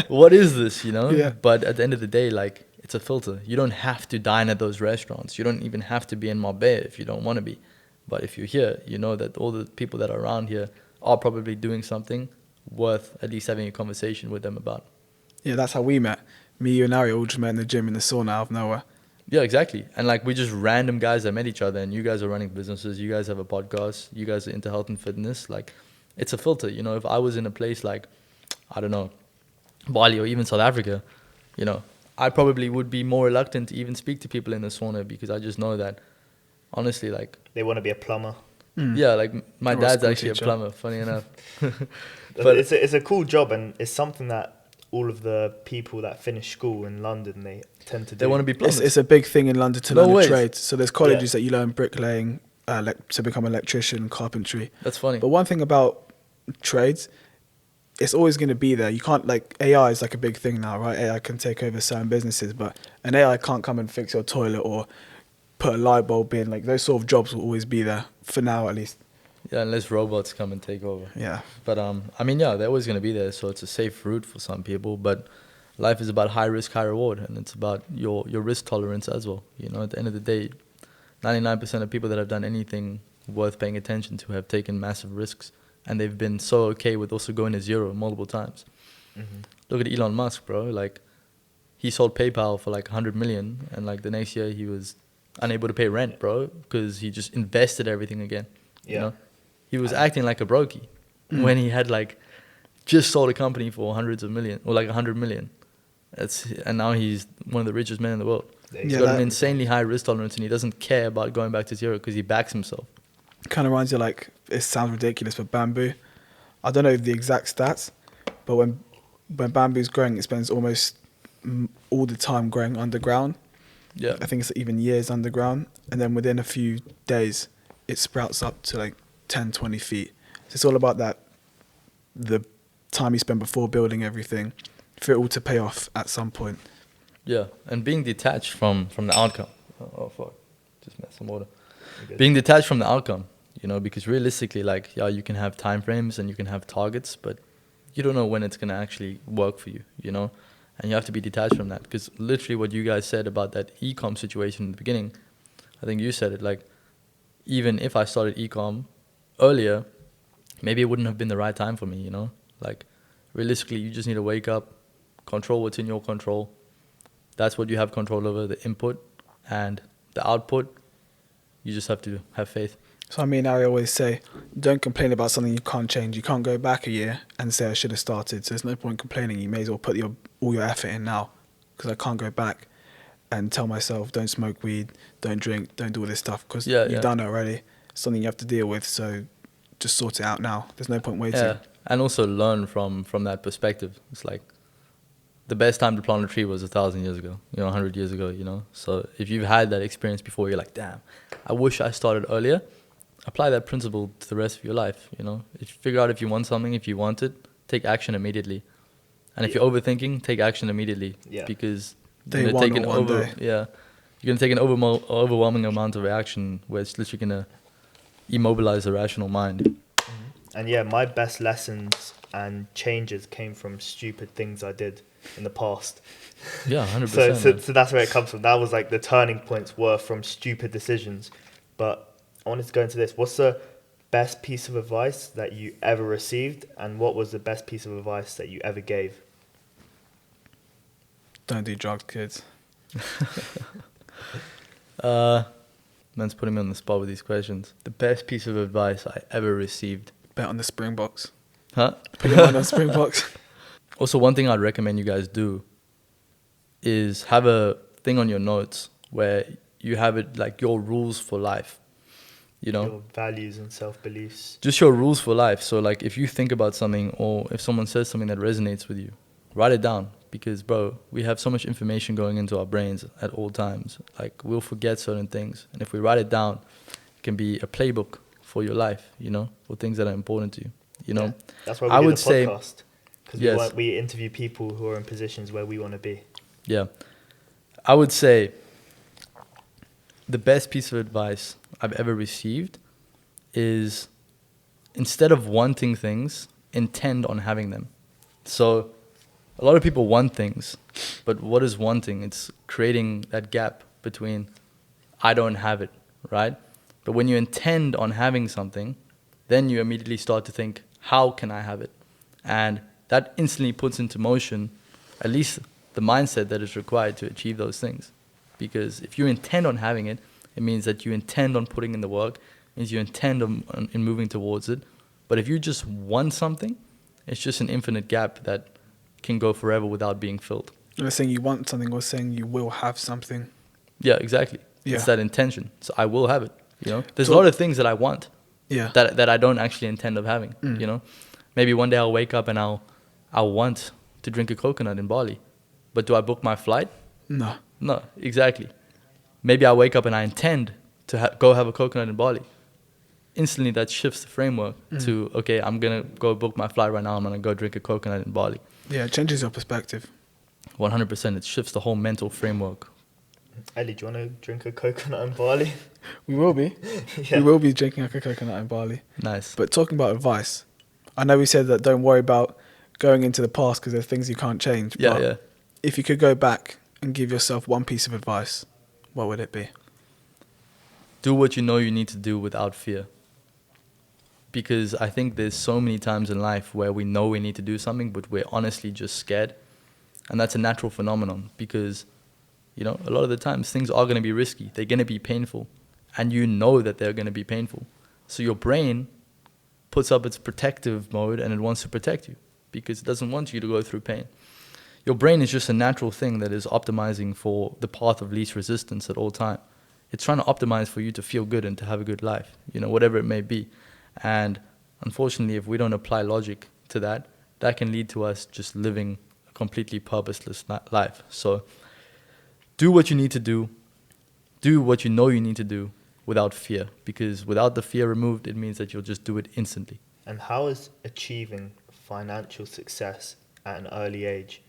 what is this, you know? Yeah. But at the end of the day, like, it's a filter. You don't have to dine at those restaurants. You don't even have to be in Marbella if you don't want to be. But if you're here, you know that all the people that are around here are probably doing something worth at least having a conversation with them about. Yeah, that's how we met. Me, you, and Ari all just met in the gym in the sauna out of nowhere. Yeah, exactly. And like, we're just random guys that met each other, and you guys are running businesses, you guys have a podcast, you guys are into health and fitness. Like, it's a filter. You know, if I was in a place like, I don't know, Bali or even South Africa, you know, I probably would be more reluctant to even speak to people in the sauna, because I just know that, honestly, like, They want to be a plumber. yeah, like my Or a dad's school actually teacher. a plumber, funny enough. But it's a cool job, and it's something that all of the people that finish school in London, they tend to do. They want to be plumbers. It's a big thing in London to No learn a ways. trade. So there's colleges that you learn bricklaying, to become an electrician, carpentry. That's funny. But one thing about trades, it's always going to be there. You can't, like, AI is like a big thing now, right? AI can take over certain businesses, but an AI can't come and fix your toilet or put a light bulb in. Like, those sort of jobs will always be there, for now at least. Yeah, unless robots come and take over. Yeah. But I mean, yeah, they're always going to be there, so it's a safe route for some people. But life is about high risk, high reward, and it's about your risk tolerance as well. You know, at the end of the day, 99% of people that have done anything worth paying attention to have taken massive risks, and they've been so okay with also going to zero multiple times. Mhm. Look at Elon Musk, bro. Like, he sold PayPal for like 100 million, and like the next year he was unable to pay rent, bro, because he just invested everything again. You Yeah. know, he was acting like a brokey when he had like just sold a company for hundreds of million or like 100 million. And now he's one of the richest men in the world. There He's you Yeah, got an that- insanely high risk tolerance, and he doesn't care about going back to zero because he backs himself. Kind of reminds you, like, it sounds ridiculous, but bamboo. I don't know the exact stats, but when bamboo's growing, it spends almost all the time growing underground. Yeah, I think it's even years underground, and then within a few days, it sprouts up to like 10, 20 feet. So it's all about that, the time you spend before building everything, for it all to pay off at some point. yeah, and being detached from the outcome. Oh fuck, just met some water. You're good. Being detached from the outcome, you know, because realistically, like, yeah, you can have time frames and you can have targets, but you don't know when it's gonna actually work for you, you know, and you have to be detached from that. Because literally, what you guys said about that e-com situation in the beginning, I think you said it, like, even if I started e-com earlier, maybe it wouldn't have been the right time for me, you know. Like, realistically, you just need to wake up, control what's in your control. That's what you have control over, the input, and the output. You just have to have faith. So I mean, I always say, don't complain about something you can't change. You can't go back a year and say I should have started. So there's no point complaining. You may as well put all your effort in now, because I can't go back and tell myself, don't smoke weed, don't drink, don't do all this stuff, because Yeah, you've yeah. done it already. It's something you have to deal with. So just sort it out now. There's no point waiting. Yeah, and also learn from that perspective. It's like, the best time to plant a tree was 1,000 years ago, 100 years ago, So if you've had that experience before, you're like, damn, I wish I started earlier. Apply that principle to the rest of your life, If you figure out if you want something, if you want it, take action immediately. And if you're overthinking, take action immediately. Yeah. Because Day you're one gonna take or one day. you're gonna take an overwhelming amount of action where it's literally gonna immobilize the rational mind. And yeah, my best lessons and changes came from stupid things I did in the past. Yeah, 100%. So that's where it comes from. That was like the turning points were from stupid decisions. But I wanted to go into this. What's the best piece of advice that you ever received, and what was the best piece of advice that you ever gave? Don't do drugs, kids. Man's putting me on the spot with these questions. The best piece of advice I ever received. Bet on the Springboks. Huh? Put your money on Springboks. Also, one thing I'd recommend you guys do is have a thing on your notes where you have it like your rules for life, Your values and self-beliefs. Just your rules for life. So like if you think about something or if someone says something that resonates with you, write it down. Because, bro, we have so much information going into our brains at all times. Like, we'll forget certain things. And if we write it down, it can be a playbook for your life, for things that are important to you, Yeah, that's why we do the podcast. Because yes. we interview people who are in positions where we want to be. Yeah. I would say the best piece of advice I've ever received is instead of wanting things, intend on having them. So a lot of people want things, but what is wanting? It's creating that gap between I don't have it, right? But when you intend on having something, then you immediately start to think, how can I have it? And that instantly puts into motion at least the mindset that is required to achieve those things. Because if you intend on having it, it means that you intend on putting in the work, it means you intend on in moving towards it. But if you just want something, it's just an infinite gap that can go forever without being filled. You're saying you want something or saying you will have something. Yeah, exactly. Yeah. It's that intention. So I will have it. There's a lot of things that I want. Yeah. That I don't actually intend of having. Maybe one day I'll wake up and I'll want to drink a coconut in Bali, but do I book my flight? No. No, exactly. Maybe I wake up and I intend to go have a coconut in Bali. Instantly that shifts the framework to, okay, I'm gonna go book my flight right now. I'm gonna go drink a coconut in Bali. Yeah, it changes your perspective. 100%. It shifts the whole mental framework. Ellie, do you want to drink a coconut in Bali? We will be. Yeah. We will be drinking a coconut in Bali. Nice. But talking about advice, I know we said that don't worry about going into the past because there's things you can't change. Yeah, but yeah. if you could go back and give yourself one piece of advice, what would it be? Do what you know you need to do without fear. Because I think there's so many times in life where we know we need to do something, but we're honestly just scared. And that's a natural phenomenon because, a lot of the times things are going to be risky. They're going to be painful. And you know that they're going to be painful. So your brain puts up its protective mode and it wants to protect you because it doesn't want you to go through pain. Your brain is just a natural thing that is optimizing for the path of least resistance at all time. It's trying to optimize for you to feel good and to have a good life, whatever it may be. And unfortunately, if we don't apply logic to that, that can lead to us just living a completely purposeless life. So do what you need to do. Do what you know you need to do without fear. Because without the fear removed, it means that you'll just do it instantly. And how has achieving financial success at an early age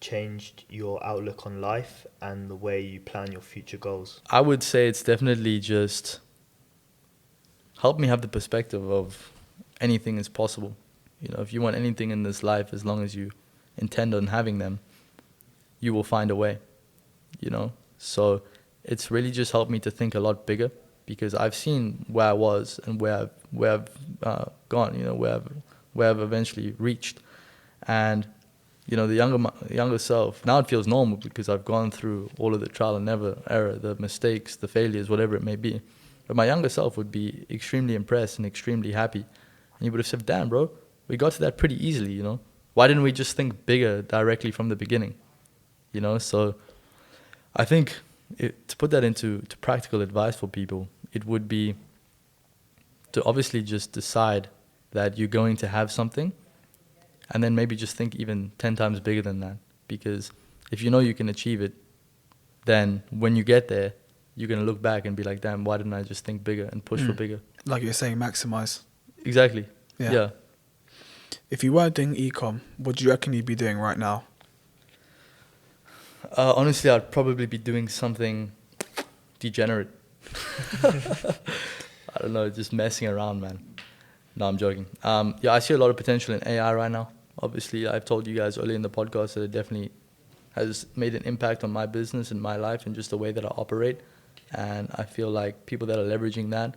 changed your outlook on life and the way you plan your future goals? I would say it's definitely just helped me have the perspective of anything is possible. If you want anything in this life, as long as you intend on having them, you will find a way, So it's really just helped me to think a lot bigger because I've seen where I was and where I've gone, where I've eventually reached. And, the younger self, now it feels normal because I've gone through all of the trial and error, the mistakes, the failures, whatever it may be. But my younger self would be extremely impressed and extremely happy. And he would have said, damn, bro, we got to that pretty easily, Why didn't we just think bigger directly from the beginning? So I think to put that into practical advice for people, it would be to obviously just decide that you're going to have something and then maybe just think even 10 times bigger than that. because if you know you can achieve it, then when you get there, you're going to look back and be like, damn, why didn't I just think bigger and push for bigger? Like you're saying, maximize. Exactly. Yeah. If you weren't doing ecom, what do you reckon you'd be doing right now? Honestly, I'd probably be doing something degenerate. I don't know, just messing around, man. No, I'm joking. I see a lot of potential in AI right now. Obviously, I've told you guys earlier in the podcast that it definitely has made an impact on my business and my life and just the way that I operate. And I feel like people that are leveraging that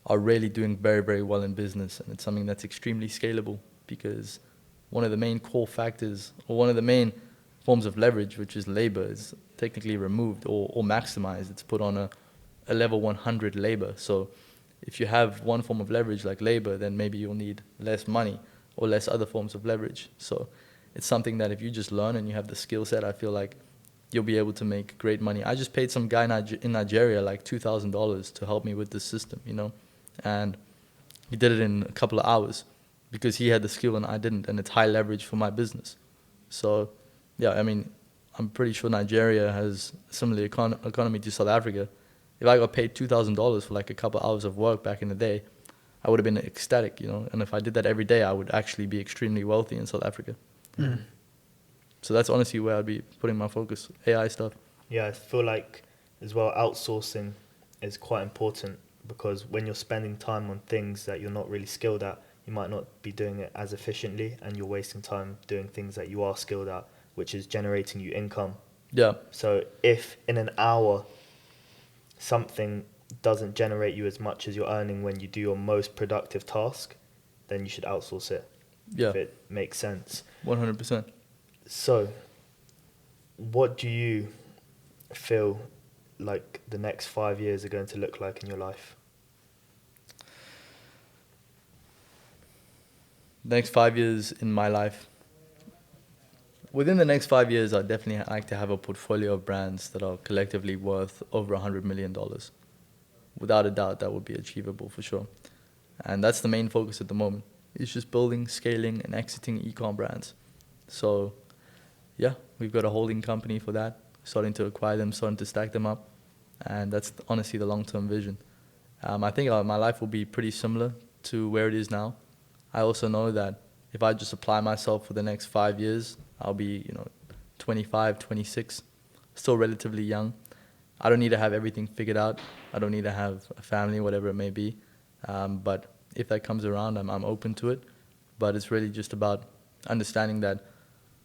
are really doing very, very well in business. And it's something that's extremely scalable, because one of the main core factors, or one of the main forms of leverage, which is labor, is technically removed or maximized. It's put on a level 100 labor. So if you have one form of leverage like labor, then maybe you'll need less money or less other forms of leverage. So it's something that if you just learn and you have the skill set, I feel like you'll be able to make great money. I just paid some guy in Nigeria like $2,000 to help me with this system, you know, and he did it in a couple of hours because he had the skill and I didn't, and it's high leverage for my business. So yeah, I mean, I'm pretty sure Nigeria has a similar economy to South Africa. If I got paid $2,000 for like a couple hours of work back in the day, I would have been ecstatic, you know. And if I did that every day, I would actually be extremely wealthy in South Africa. So that's honestly where I'd be putting my focus, AI stuff. Yeah, I feel like as well outsourcing is quite important, because when you're spending time on things that you're not really skilled at, you might not be doing it as efficiently, and you're wasting time doing things that you are skilled at, which is generating you income. Yeah. So if in an hour something doesn't generate you as much as you're earning when you do your most productive task, then you should outsource it. Yeah. If it makes sense. 100%. So, what do you feel like the next 5 years are going to look like in your life? The next 5 years in my life. Within the next 5 years, I'd definitely like to have a portfolio of brands that are collectively worth over $100 million. Without a doubt, that would be achievable for sure. And that's the main focus at the moment. It's just building, scaling, and exiting e-com brands. So, yeah, we've got a holding company for that, starting to acquire them, starting to stack them up. And that's honestly the long-term vision. I think my life will be pretty similar to where it is now. I also know that if I just apply myself for the next 5 years, I'll be, 25, 26, still relatively young. I don't need to have everything figured out. I don't need to have a family, whatever it may be. But if that comes around, I'm open to it. But it's really just about understanding that,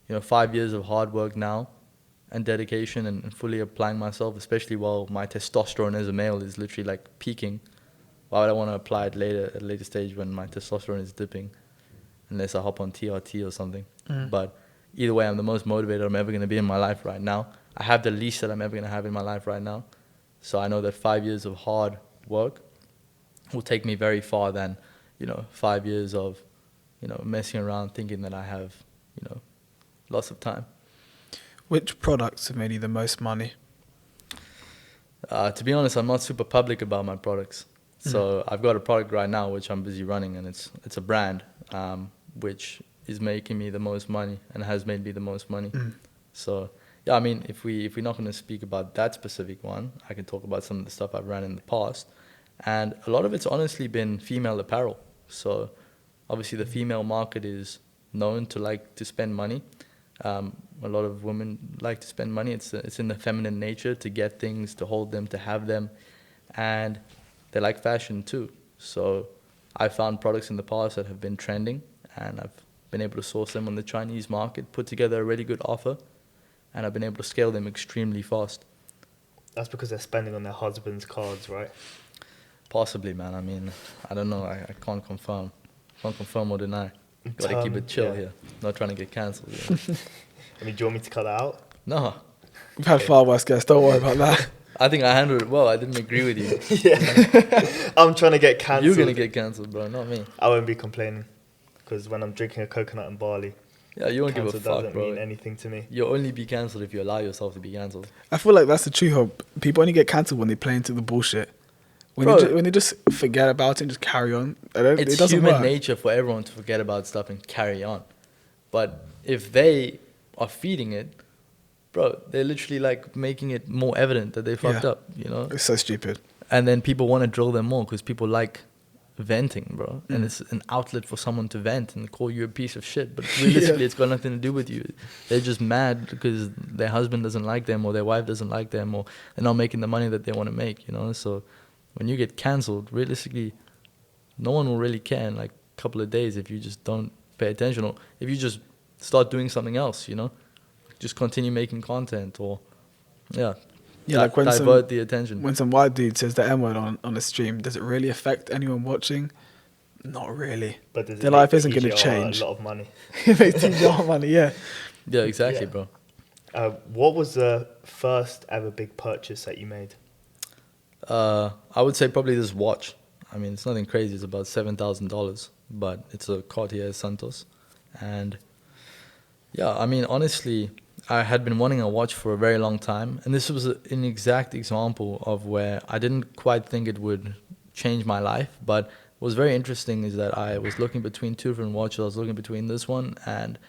5 years of hard work now and dedication and fully applying myself, especially while my testosterone as a male is literally like peaking. Why would I want to apply it at a later stage when my testosterone is dipping? Unless I hop on TRT or something. But either way, I'm the most motivated I'm ever going to be in my life right now. I have the least that I'm ever going to have in my life right now. So I know that 5 years of hard work will take me very far than, 5 years of, messing around thinking that I have, lots of time. Which products have made you the most money? To be honest, I'm not super public about my products. So I've got a product right now which I'm busy running, and it's a brand which is making me the most money and has made me the most money. So yeah, I mean, if we're not going to speak about that specific one, I can talk about some of the stuff I've ran in the past, and a lot of it's honestly been female apparel. So obviously the female market is known to like to spend money. A lot of women like to spend money. It's in the feminine nature to get things, to hold them, to have them, and they like fashion too. So I found products in the past that have been trending, and I've been able to source them on the Chinese market, put together a really good offer, and I've been able to scale them extremely fast. That's because they're spending on their husband's cards, right? Possibly, man. I mean, I don't know. I can't confirm. Can't confirm or deny. Gotta keep it chill here. Not trying to get cancelled. I mean, do you want me to cut that out? No. We've had far worse guests, don't worry about that. I think I handled it well. I didn't agree with you. Yeah. I'm trying to get cancelled. You're going to get cancelled, bro, not me. I won't be complaining, because when I'm drinking a coconut and barley, yeah, you won't give a cancelled fuck, doesn't bro. mean anything to me. You'll only be cancelled if you allow yourself to be cancelled. I feel like that's the truth. Of people only get cancelled when they play into the bullshit. When they just forget about it and just carry on. It's it doesn't human work. nature for everyone to forget about stuff and carry on. But if they are feeding it, bro, they're literally like making it more evident that they fucked Yeah. up, you know? It's so stupid. And then people want to drill them more because people like venting, bro. And Mm. it's an outlet for someone to vent and call you a piece of shit. But realistically, Yeah. it's got nothing to do with you. They're just mad because their husband doesn't like them or their wife doesn't like them or they're not making the money that they want to make, you know? So when you get cancelled, realistically, no one will really care in like a couple of days if you just don't pay attention or if you just start doing something else, you know? Just continue making content or, yeah, Yeah, like when divert the attention. when some white dude says the N word on a stream, does it really affect anyone watching? Not really. But does it Their life make isn't going to TGR change. a lot of money? It makes TGR money, yeah. Yeah, exactly, Yeah. bro. What was the first ever big purchase that you made? I would say probably this watch. I mean, it's nothing crazy. It's about $7,000, but it's a Cartier Santos. And yeah, I mean, honestly, I had been wanting a watch for a very long time. And this was an exact example of where I didn't quite think it would change my life. But what was very interesting is that I was looking between two different watches. I was looking between this one and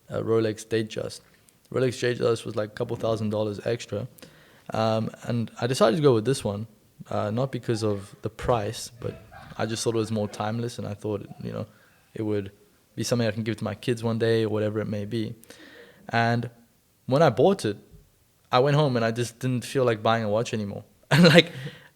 a Rolex Datejust. Rolex Datejust was like a couple $1,000s extra. And I decided to go with this one. Not because of the price, but I just thought it was more timeless, and I thought, you know, it would be something I can give to my kids one day or whatever it may be. And when I bought it, I went home and I just didn't feel like buying a watch anymore. And like,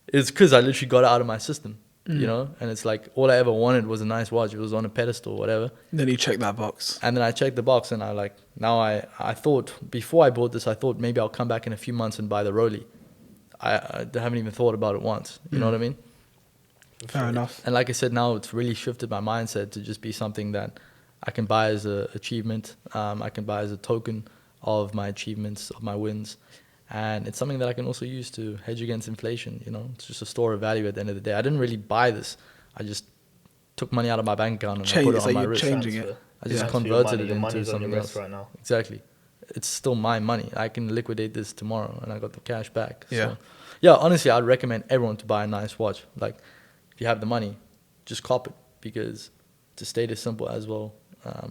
it's because I literally got it out of my system, you know? And it's like, all I ever wanted was a nice watch. It was on a pedestal, whatever. Then you check that box. And then I checked the box and I thought, before I bought this, I thought maybe I'll come back in a few months and buy the Rolex. I haven't even thought about it once. You know what I mean? Fair enough. And like I said, now it's really shifted my mindset to just be something that I can buy as an achievement. I can buy as a token of my achievements, of my wins. And it's something that I can also use to hedge against inflation. You know, it's just a store of value at the end of the day. I didn't really buy this. I just took money out of my bank account and I put it on my wrist. Changing it. I just Yeah. converted it Your into money's on your something wrist else. right now. Exactly. It's still my money. I can liquidate this tomorrow and I got the cash back. Yeah. So, yeah, honestly, I'd recommend everyone to buy a nice watch. Like, if you have the money, just cop it because to state as simple as well,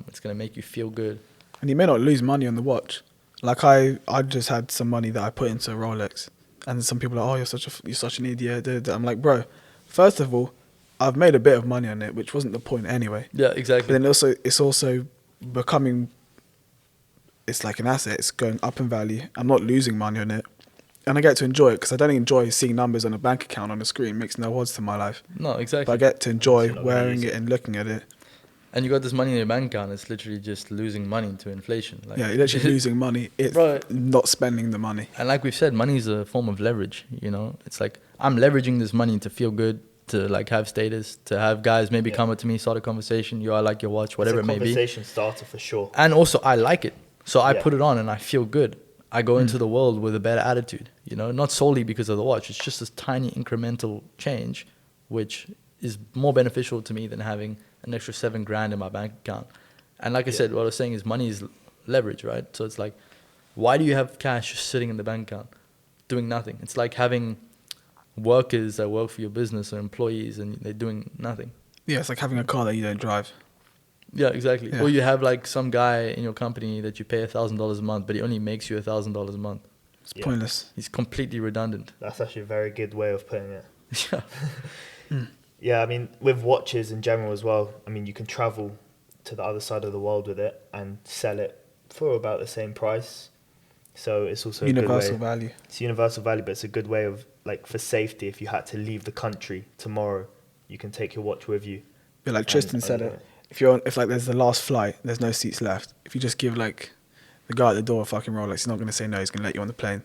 it's going to make you feel good. And you may not lose money on the watch. Like I just had some money that I put into a Rolex, and some people are like, "Oh, you're such an idiot." I'm like, bro, first of all, I've made a bit of money on it, which wasn't the point anyway. Yeah, But exactly. then it's also becoming, it's like an asset. It's going up in value. I'm not losing money on it, and I get to enjoy it because I don't enjoy seeing numbers on a bank account on a screen. It makes no odds to my life. No, But exactly. I get to enjoy You're not gonna wearing use it and looking at it. And you got this money in your bank account. It's literally just losing money to inflation. Like, Yeah, you're actually losing money. It's Bro. not spending the money. And like we've said, money is a form of leverage, you know? It's like, I'm leveraging this money to feel good, to like have status, to have guys maybe come up to me, start a conversation, yo, I like your watch, whatever it It's a may be. conversation starter for sure. And also, I like it. So I Yeah. put it on and I feel good. I go into the world with a better attitude, you know? Not solely because of the watch. It's just this tiny incremental change, which is more beneficial to me than having an extra $7,000 in my bank account. And like I said, what I was saying is money is leverage, right? So it's like, why do you have cash just sitting in the bank account doing nothing? It's like having workers that work for your business or employees and they're doing nothing. Yeah, it's like having a car that you don't drive. Yeah, exactly. Yeah. Or you have like some guy in your company that you pay $1,000 a month, but he only makes you $1,000 a month. It's Yeah. pointless. He's completely redundant. That's actually a very good way of putting it. Yeah. Yeah, I mean, with watches in general as well, I mean, you can travel to the other side of the world with it and sell it for about the same price. So it's also a Universal good way. value. It's universal value, but it's a good way of, like, for safety, if you had to leave the country tomorrow, you can take your watch with you. But like Tristan And- said and, it, if like there's the last flight, there's no seats left. If you just give like the guy at the door a fucking Rolex, he's not going to say no. He's going to let you on the plane.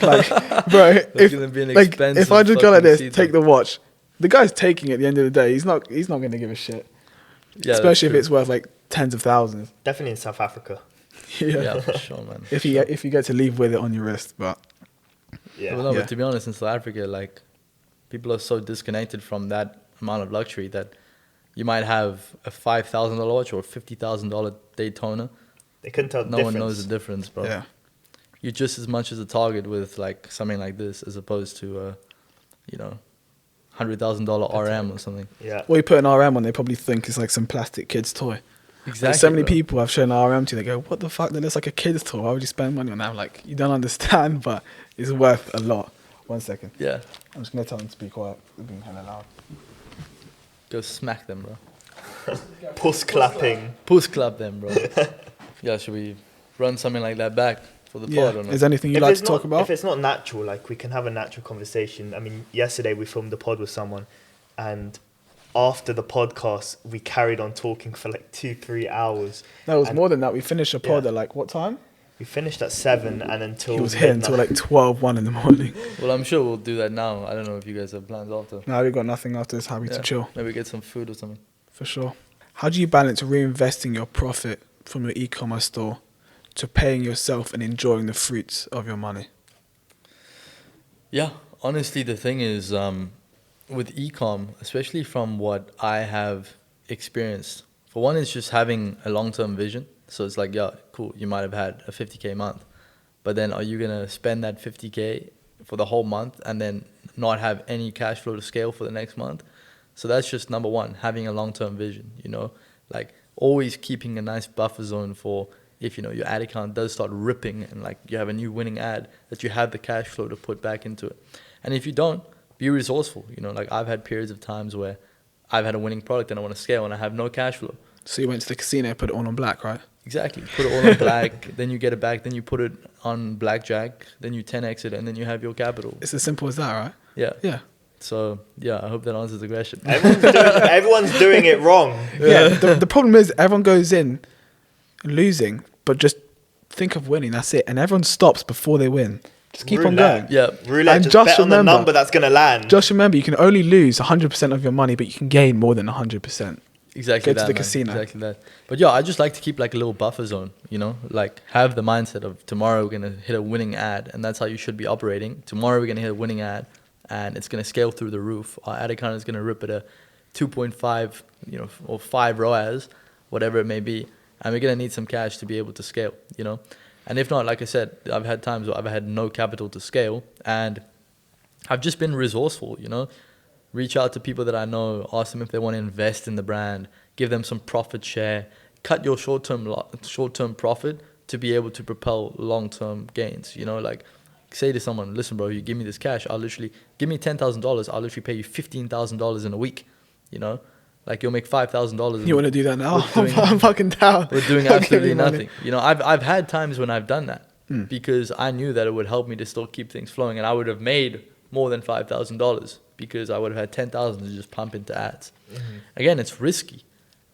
Like, bro, gonna be an like expensive if I just go like fucking this, seat take though. the watch. The guy's taking it at the end of the day. He's not going to give a shit. Yeah, that's Especially if true. it's worth like tens of thousands. Definitely in South Africa. Yeah, for sure, man. If you get to leave with it on your wrist, but Yeah. Well, no, Yeah. but to be honest, in South Africa, like, people are so disconnected from that amount of luxury that you might have a $5,000 watch or a $50,000 Daytona. They couldn't tell the No difference. one knows the difference, bro. yeah. You're just as much as a target with like something like this as opposed to, you know, $100,000 RM or something. Yeah. Well, you put an RM on, they probably think it's like some plastic kid's toy. Exactly. There's so many bro. people I've shown RM to, they go, what the fuck, that looks like a kid's toy, why would you spend money on that? I'm like, you don't understand, but it's worth a lot. 1 second. Yeah. I'm just going to tell them to be quiet. They're being hella loud. Go smack them, bro. Puss clapping. Puss club them, bro. Yeah, should we run something like that back for the Yeah, pod or not? is there anything you'd If like it's to talk not- about? If it's not natural, like, we can have a natural conversation. I mean, yesterday we filmed the pod with someone, and after the podcast, we carried on talking for like 2-3 hours. No, it was and more than that. We finished a pod Yeah. at like, what time? We finished at 7 and until He was here until midnight. like 12, 1 in the morning. Well, I'm sure we'll do that now. I don't know if you guys have plans after. No, we've got nothing after this. Happy Yeah. to chill, Maybe get some food or something. for sure. How do you balance reinvesting your profit from your e-commerce store to paying yourself and enjoying the fruits of your money? Yeah, honestly, the thing is, with ecom, especially from what I have experienced, for one, it's just having a long-term vision. So it's like, yeah, cool, you might have had a 50K month, but then are you gonna spend that 50K for the whole month and then not have any cash flow to scale for the next month? So that's just number one, having a long-term vision, you know, like always keeping a nice buffer zone for if, you know, your ad account does start ripping and like you have a new winning ad, that you have the cash flow to put back into it. And if you don't, be resourceful. You know, like I've had periods of times where I've had a winning product and I want to scale and I have no cash flow. So you went to the casino, put it all on black, right? Exactly. Put it all on black, then you get it back, then you put it on blackjack, then you 10x it, and then you have your capital. It's as simple as that, right? Yeah. Yeah. So, yeah, I hope that answers the question. Everyone's doing it wrong. Yeah. The problem is everyone goes in losing, but just think of winning. That's it. And everyone stops before they win. Just keep on Roulette. going. Yeah. Roulette, And just just bet on the remember- number that's going to land. Just remember, you can only lose 100% of your money, but you can gain more than 100%. Exactly Go to that, the man. casino. Exactly that. But yeah, I just like to keep like a little buffer zone, you know, like have the mindset of tomorrow we're gonna hit a winning ad, and that's how you should be operating. Tomorrow we're gonna hit a winning ad, and it's gonna scale through the roof. Our ad account is gonna rip at a 2.5, you know, or 5 ROAS, whatever it may be, and we're gonna need some cash to be able to scale, you know. And if not, like I said, I've had times where I've had no capital to scale, and I've just been resourceful, you know. Reach out to people that I know, ask them if they want to invest in the brand, give them some profit share, cut your short-term profit to be able to propel long-term gains. You know, like say to someone, listen, bro, you give me this cash, I'll literally give me $10,000, I'll literally pay you $15,000 in a week. You know, like you'll make $5,000. You want to do that now? We're doing- I'm fucking down. We're doing I'll give absolutely you money. nothing. You know, I've had times when I've done that because I knew that it would help me to still keep things flowing, and I would have made more than $5,000 because I would have had 10,000 to just pump into ads. Again, it's risky,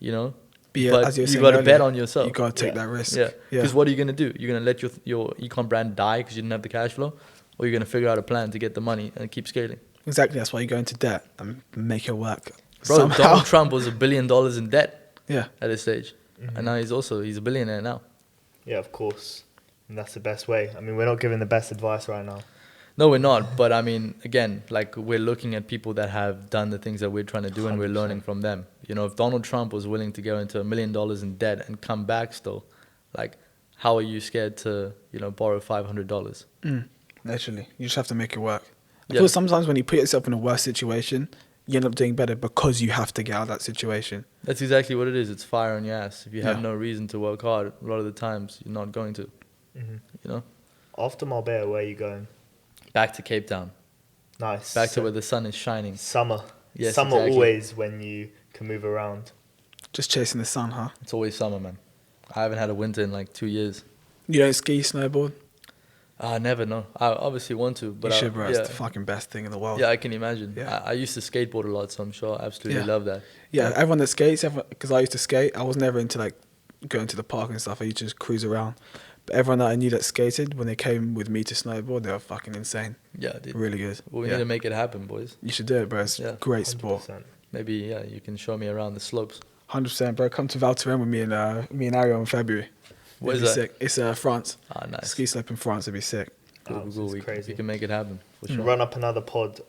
you know. But yeah, but as you were you saying got to bet earlier, on yourself. You got to take Yeah. that risk. Yeah. Because what are you going to do? You're going to let your ecom brand die because you didn't have the cash flow, or you're going to figure out a plan to get the money and keep scaling. Exactly. That's why you go into debt and make it work. Bro, Somehow. Donald Trump was $1 billion in debt Yeah. at this stage, and now he's a billionaire now. Yeah, of course. And that's the best way. I mean, we're not giving the best advice right now. No, we're not. But I mean, again, like we're looking at people that have done the things that we're trying to do, and we're 100%. learning from them. You know, if Donald Trump was willing to go into $1 million in debt and come back still, like, how are you scared to, you know, borrow $500? Literally. You just have to make it work. I Yeah. feel sometimes when you put yourself in a worse situation, you end up doing better because you have to get out of that situation. That's exactly what it is. It's fire on your ass. If you have Yeah. no reason to work hard, a lot of the times you're not going to. You know, After Marbella, where are you going? back to Cape Town, Nice. back to So where the sun is shining. summer. Yes, Summer exactly. always when you can move around. Just chasing the sun, huh? It's always summer, man. I haven't had a winter in like 2 years. You don't ski, snowboard? I never know. I obviously want to, but you I, should, bro. yeah, It's the fucking best thing in the world. yeah, I can imagine. Yeah. I used to skateboard a lot, so I'm sure I absolutely Yeah. love that. Yeah, everyone that skates, because I used to skate, I was never into like going to the park and stuff. I used to just cruise around. But everyone that I knew that skated, when they came with me to snowboard, they were fucking insane. Yeah, dude. Really good. Well, we Yeah. need to make it happen, boys. You should do it, bro. It's Yeah. a great sport. 100%. Maybe, yeah, you can show me around the slopes. 100%, bro. Come to Val Thorens with me and Ariel in February. Where's It'd be that? sick. It's France. Ah, nice. Ski slope in France. It'd be sick. Cool, Oh, cool, this cool. is We crazy. can make it happen, for Mm. sure. Run up another pod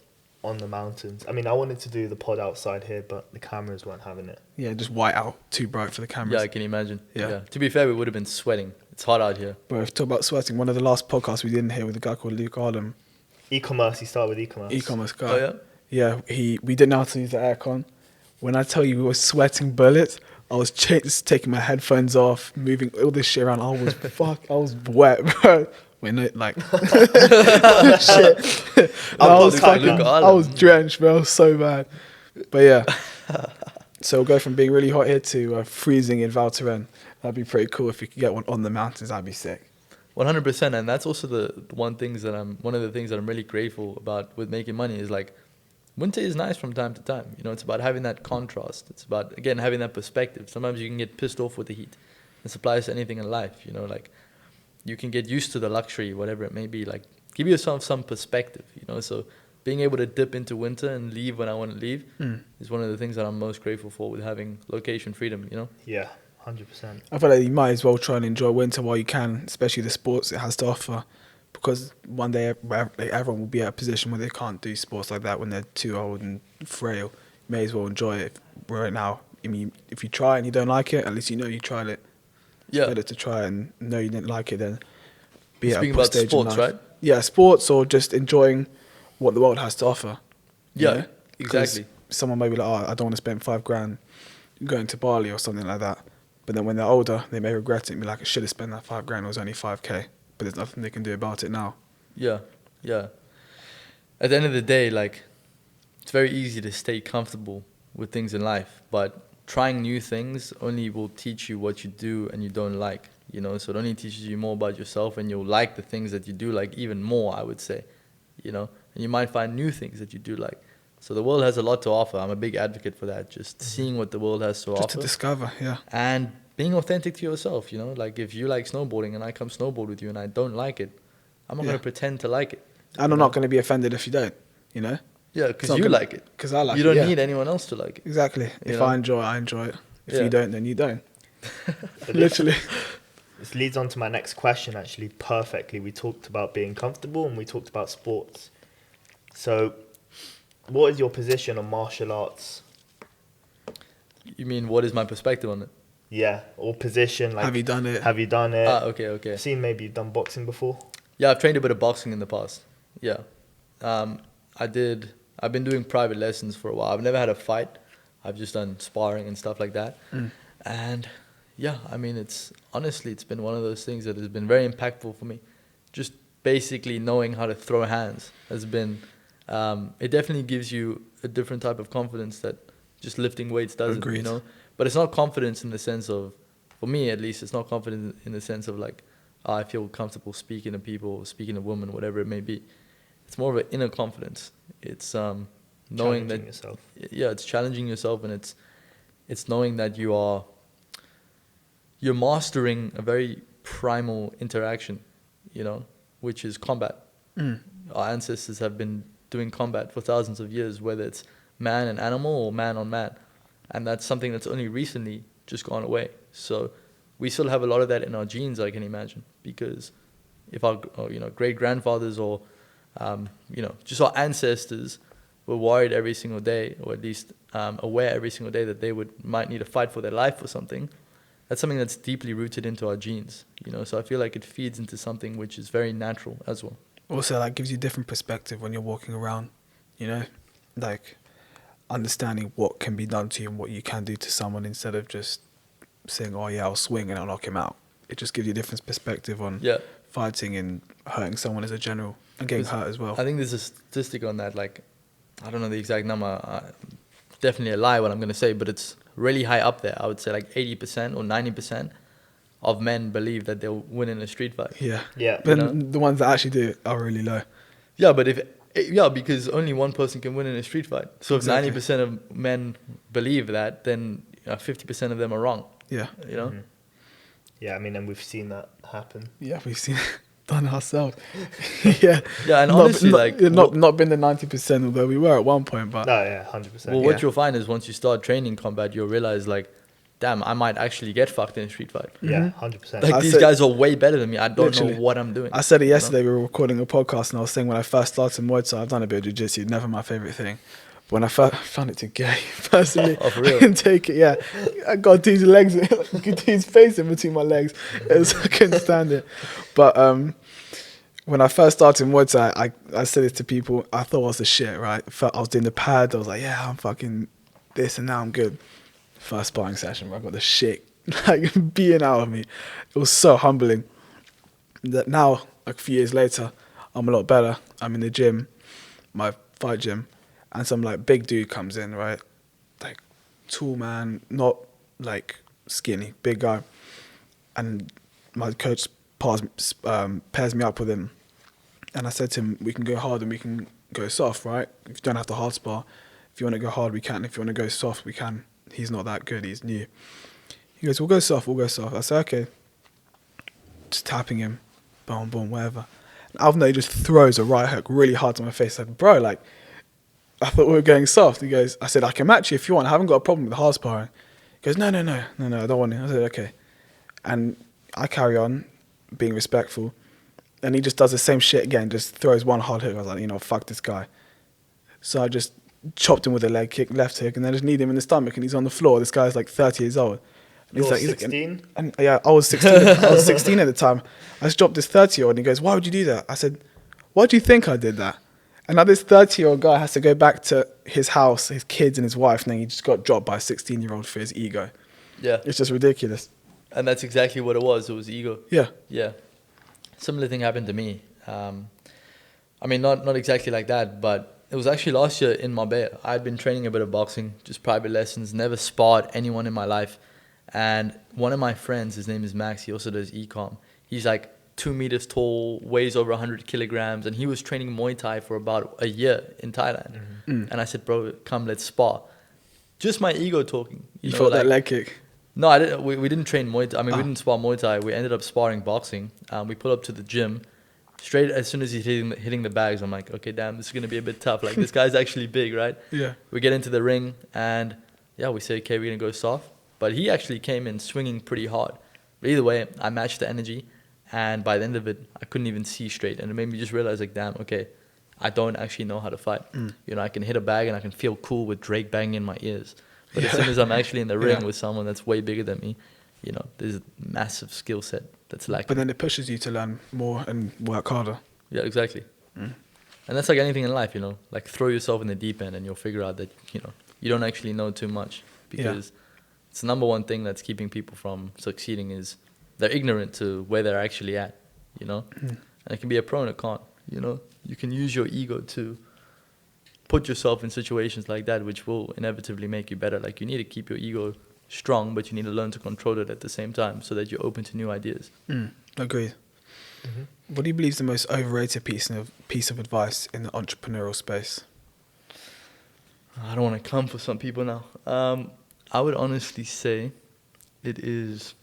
on the mountains. I mean, I wanted to do the pod outside here, but the cameras weren't having it. Yeah, just white out, too bright for the cameras. Yeah, I can imagine. Yeah. Yeah. To be fair, we would have been sweating. It's hot out here. Bro, talk about sweating. One of the last podcasts we did in here with a guy called Luke Arlem, E-commerce, you start with e-commerce. e-commerce guy. Oh, yeah? Yeah, we didn't know how to use the aircon. When I tell you we were sweating bullets, I was just taking my headphones off, moving all this shit around. I was wet, bro. Wait, no, like, shit. And I was drenched, bro. I was so bad. But yeah. So we'll go from being really hot here to freezing in Val Thorens. That'd be pretty cool if you could get one on the mountains. That'd be sick. 100%, and that's also one of the things that I'm really grateful about with making money is like, winter is nice from time to time. You know, it's about having that contrast. It's about, again, having that perspective. Sometimes you can get pissed off with the heat. This applies to anything in life, you know, like you can get used to the luxury, whatever it may be. Like, give yourself some perspective, you know. So being able to dip into winter and leave when I want to leave is one of the things that I'm most grateful for with having location freedom, you know. Yeah, 100%. I feel like you might as well try and enjoy winter while you can, especially the sports it has to offer. Because one day everyone will be at a position where they can't do sports like that when they're too old and frail. You may as well enjoy it right now. I mean, if you try and you don't like it, at least you know you tried it. Yeah. Better to try and know you didn't like it than be Speaking at a about stage sports, in life. right? Yeah, sports or just enjoying what the world has to offer. Yeah, you know? 'Cause exactly. someone may be like, oh, I don't want to spend $5,000 going to Bali or something like that. But then when they're older, they may regret it and be like, I should have spent that $5,000. It was only $5K. But there's nothing they can do about it now. Yeah, yeah. At the end of the day, like, it's very easy to stay comfortable with things in life, but trying new things only will teach you what you do and you don't like, you know. So it only teaches you more about yourself, and you'll like the things that you do like even more, I would say, you know. And you might find new things that you do like. So the world has a lot to offer. I'm a big advocate for that, just seeing what the world has to offer. Just to discover, yeah. And being authentic to yourself, you know. Like, if you like snowboarding and I come snowboard with you and I don't like it, I'm not going to pretend to like it. And I'm not going to be offended if you don't, you know? Yeah, because you like it. Because I like it. You don't need anyone else to like it. Exactly. If I enjoy it, I enjoy it. If you don't, then you don't. Literally. This leads on to my next question, actually, perfectly. We talked about being comfortable and we talked about sports. So, what is your position on martial arts? You mean, what is my perspective on it? Yeah, or position. Like, have you done it? Have you done it? Okay. I've seen maybe you've done boxing before. Yeah, I've trained a bit of boxing in the past. Yeah. I've been doing private lessons for a while. I've never had a fight. I've just done sparring and stuff like that. And yeah, I mean, it's been one of those things that has been very impactful for me. Just basically knowing how to throw hands has been, it definitely gives you a different type of confidence that just lifting weights doesn't, Agreed. you know. But it's not confidence in the sense of, for me at least, it's not confidence in the sense of like, I feel comfortable speaking to people, speaking to women, whatever it may be. It's more of an inner confidence. It's knowing that yourself. Yeah, it's challenging yourself, and it's knowing that you're mastering a very primal interaction, you know, which is combat. Our ancestors have been doing combat for thousands of years, whether it's man and animal or man on man, and that's something that's only recently just gone away. So we still have a lot of that in our genes, I can imagine, because if our great grandfathers or just our ancestors were worried every single day, or at least aware every single day that they might need to fight for their life or something, that's something that's deeply rooted into our genes, you know. So I feel like it feeds into something which is very natural as well. Also, that gives you a different perspective when you're walking around, you know, like understanding what can be done to you and what you can do to someone, instead of just saying, oh yeah, I'll swing and I'll knock him out. It just gives you a different perspective on fighting and hurting someone as a general, and getting hurt as well. I think there's a statistic on that, like, I don't know the exact number, definitely a lie what I'm going to say, but it's really high up there. I would say like 80% or 90% of men believe that they'll win in a street fight. Yeah. But the ones that actually do it are really low. Yeah, but because only one person can win in a street fight. So if 90% of men believe that, then 50% of them are wrong. Yeah. You know? Mm-hmm. Yeah, I mean, and we've seen that happen. Yeah, we've seen it done ourselves. Yeah. Yeah, and honestly, not been the 90%, although we were at one point, but no, yeah, 100%. Well, what you'll find is once you start training combat, you'll realize, like, damn, I might actually get fucked in a street fight. Yeah, 100%. Like, these guys are way better than me. I don't know what I'm doing. I said it yesterday. We were recording a podcast, and I was saying when I first started Muay Thai, I've done a bit of jiu-jitsu, never my favorite thing. But when I found it too gay, personally, Oh, for real? I couldn't take it. Yeah, I got dude's legs, dude's face in between my legs. I couldn't stand it. But when I first started Muay Thai, I said it to people. I thought I was the shit, right? I was doing the pad. I was like, yeah, I'm fucking this, and now I'm good. First sparring session where I got the shit like beaten out of me. It was so humbling. That now, like a few years later, I'm a lot better. I'm in the gym, my fight gym, and some like big dude comes in, right? Like tall man, not like skinny, big guy. And my coach pairs me up with him. And I said to him, we can go hard and we can go soft, right? If you don't have to hard spar. If you want to go hard, we can. If you want to go soft, we can. He's not that good, he's new. He goes, we'll go soft. I said, okay. Just tapping him, boom, boom, whatever. And out of nowhere, he just throws a right hook really hard to my face. I said, bro, like, I thought we were going soft. He goes, I said, I can match you if you want. I haven't got a problem with hard sparring. He goes, no, I don't want it. I said, okay. And I carry on being respectful. And he just does the same shit again, just throws one hard hook. I was like, fuck this guy. So I just chopped him with a leg kick, left hook, and then just kneed him in the stomach, and he's on the floor. This guy's like 30 years old. And You're like, 16? And yeah, I was 16. I was 16 at the time. I just dropped this 30-year-old, and he goes, why would you do that? I said, why do you think I did that? And now this 30-year-old guy has to go back to his house, his kids and his wife, and then he just got dropped by a 16-year-old for his ego. Yeah. It's just ridiculous. And that's exactly what it was. It was ego. Yeah. Yeah. Similar thing happened to me. I mean, not exactly like that, but it was actually last year in Marbella. I had been training a bit of boxing, just private lessons, never sparred anyone in my life. And one of my friends, his name is Max, he also does e-com. He's like 2 meters tall, weighs over 100 kilograms, and he was training Muay Thai for about a year in Thailand. Mm-hmm. And I said, bro, come, let's spar. Just my ego talking. You felt that leg kick? No, I didn't. We didn't train Muay Thai. I mean, we didn't spar Muay Thai. We ended up sparring boxing. We pulled up to the gym. Straight as soon as he's hitting the bags, I'm like, okay, damn, this is going to be a bit tough. Like, this guy's actually big, right? Yeah. We get into the ring, and yeah, we say, okay, we're going to go soft. But he actually came in swinging pretty hard. But either way, I matched the energy, and by the end of it, I couldn't even see straight. And it made me just realize, like, damn, okay, I don't actually know how to fight. I can hit a bag, and I can feel cool with Drake banging in my ears. But as soon as I'm actually in the ring with someone that's way bigger than me, there's a massive skill set that's lacking. But then it pushes you to learn more and work harder. Yeah, exactly. And that's like anything in life, like throw yourself in the deep end and you'll figure out that, you don't actually know too much, because it's the number one thing that's keeping people from succeeding is they're ignorant to where they're actually at, And it can be a pro and a con, You can use your ego to put yourself in situations like that, which will inevitably make you better. Like, you need to keep your ego strong, but you need to learn to control it at the same time so that you're open to new ideas. Agreed. Mm-hmm. What do you believe is the most overrated piece of advice in the entrepreneurial space? I don't want to come for some people now. I would honestly say it is...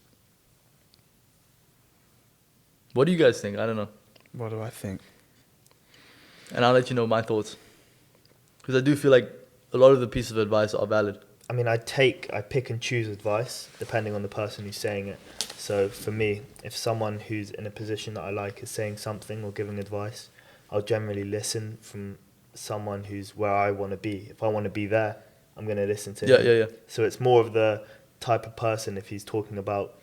What do you guys think? I don't know. What do I think? And I'll let you know my thoughts. Because I do feel like a lot of the pieces of advice are valid. I mean, I pick and choose advice depending on the person who's saying it. So for me, if someone who's in a position that I like is saying something or giving advice, I'll generally listen from someone who's where I want to be. If I want to be there, I'm going to listen to him. Yeah. So it's more of the type of person, if he's talking about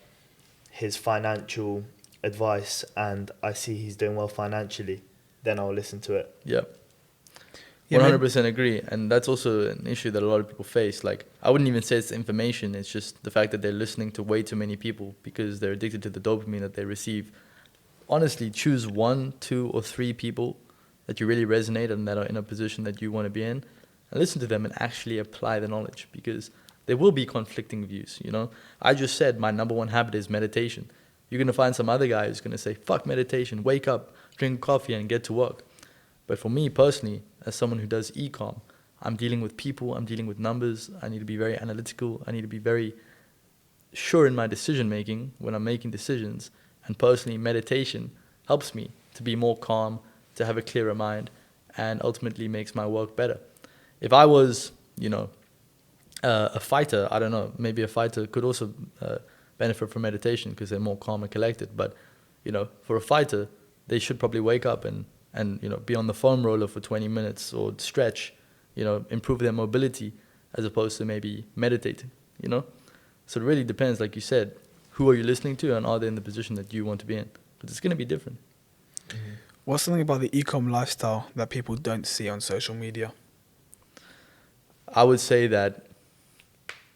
his financial advice and I see he's doing well financially, then I'll listen to it. Yeah. 100% agree. And that's also an issue that a lot of people face. Like, I wouldn't even say it's information. It's just the fact that they're listening to way too many people because they're addicted to the dopamine that they receive. Honestly, choose 1, 2, or 3 people that you really resonate and that are in a position that you want to be in, and listen to them and actually apply the knowledge, because there will be conflicting views, I just said my number 1 habit is meditation. You're going to find some other guy who's going to say, fuck meditation, wake up, drink coffee and get to work. But for me personally, as someone who does e-com, I'm dealing with people, I'm dealing with numbers, I need to be very analytical, I need to be very sure in my decision making when I'm making decisions, and personally meditation helps me to be more calm, to have a clearer mind, and ultimately makes my work better. If I was, a fighter, I don't know, maybe a fighter could also benefit from meditation because they're more calm and collected, but for a fighter, they should probably wake up and be on the foam roller for 20 minutes or stretch, improve their mobility as opposed to maybe meditating, So it really depends, like you said, who are you listening to and are they in the position that you want to be in? Because it's going to be different. Mm-hmm. What's something about the e-com lifestyle that people don't see on social media? I would say that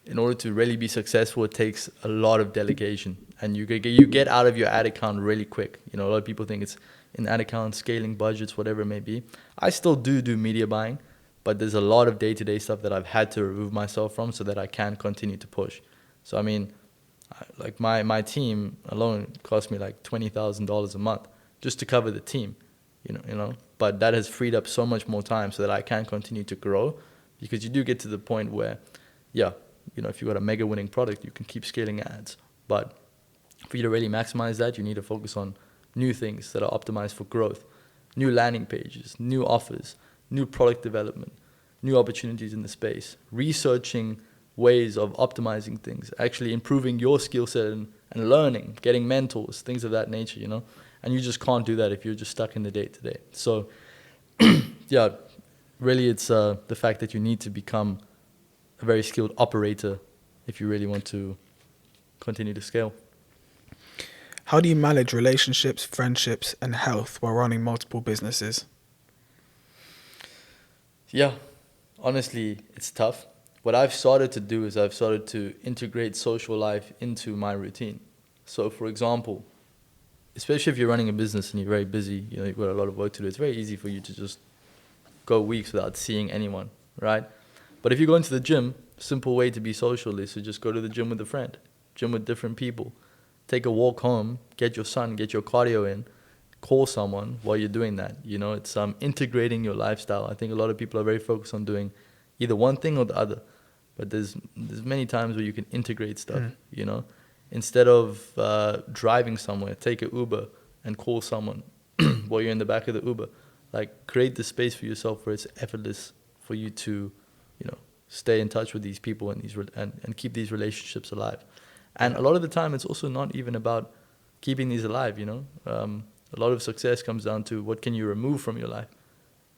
in order to really be successful, it takes a lot of delegation, and you get out of your ad account really quick. You know, a lot of people think it's in ad account, scaling budgets, whatever it may be. I still do media buying, but there's a lot of day-to-day stuff that I've had to remove myself from so that I can continue to push. So I mean, like my team alone cost me like $20,000 a month just to cover the team, you know. But that has freed up so much more time so that I can continue to grow, because you do get to the point where, yeah, you know, if you've got a mega winning product, you can keep scaling ads. But for you to really maximize that, you need to focus on new things that are optimized for growth, new landing pages, new offers, new product development, new opportunities in the space, researching ways of optimizing things, actually improving your skill set and learning, getting mentors, things of that nature, you know. And you just can't do that if you're just stuck in the day-to-day. So, yeah, really it's the fact that you need to become a very skilled operator if you really want to continue to scale. How do you manage relationships, friendships, and health while running multiple businesses? Yeah, honestly, it's tough. What I've started to do is I've started to integrate social life into my routine. So, for example, especially if you're running a business and you're very busy, you know, you've got a lot of work to do, it's very easy for you to just go weeks without seeing anyone, right? But if you go into the gym, simple way to be social is to just go to the gym with a friend, gym with different people, take a walk home, get your sun, get your cardio in, call someone while you're doing that. You know, it's integrating your lifestyle. I think a lot of people are very focused on doing either one thing or the other, but there's many times where you can integrate stuff, you know. Instead of driving somewhere, take an Uber and call someone while you're in the back of the Uber. Like, create the space for yourself where it's effortless for you to, you know, stay in touch with these people and and keep these relationships alive. And a lot of the time, it's also not even about keeping these alive, you know. A lot of success comes down to what can you remove from your life,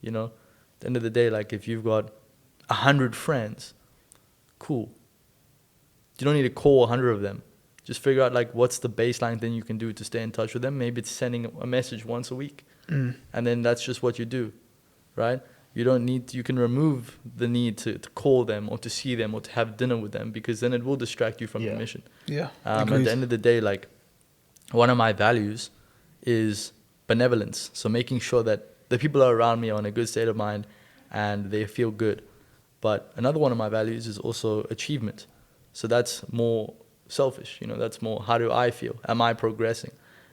you know. At the end of the day, like, if you've got 100 friends, cool. You don't need to call 100 of them. Just figure out, like, what's the baseline thing you can do to stay in touch with them. Maybe it's sending a message once a week. And then that's just what you do, right? You can remove the need to call them or to see them or to have dinner with them, because then it will distract you from your mission. Yeah. At the end of the day, like, one of my values is benevolence. So making sure that the people around me are in a good state of mind and they feel good. But another one of my values is also achievement. So that's more selfish, you know, that's more, how do I feel? Am I progressing?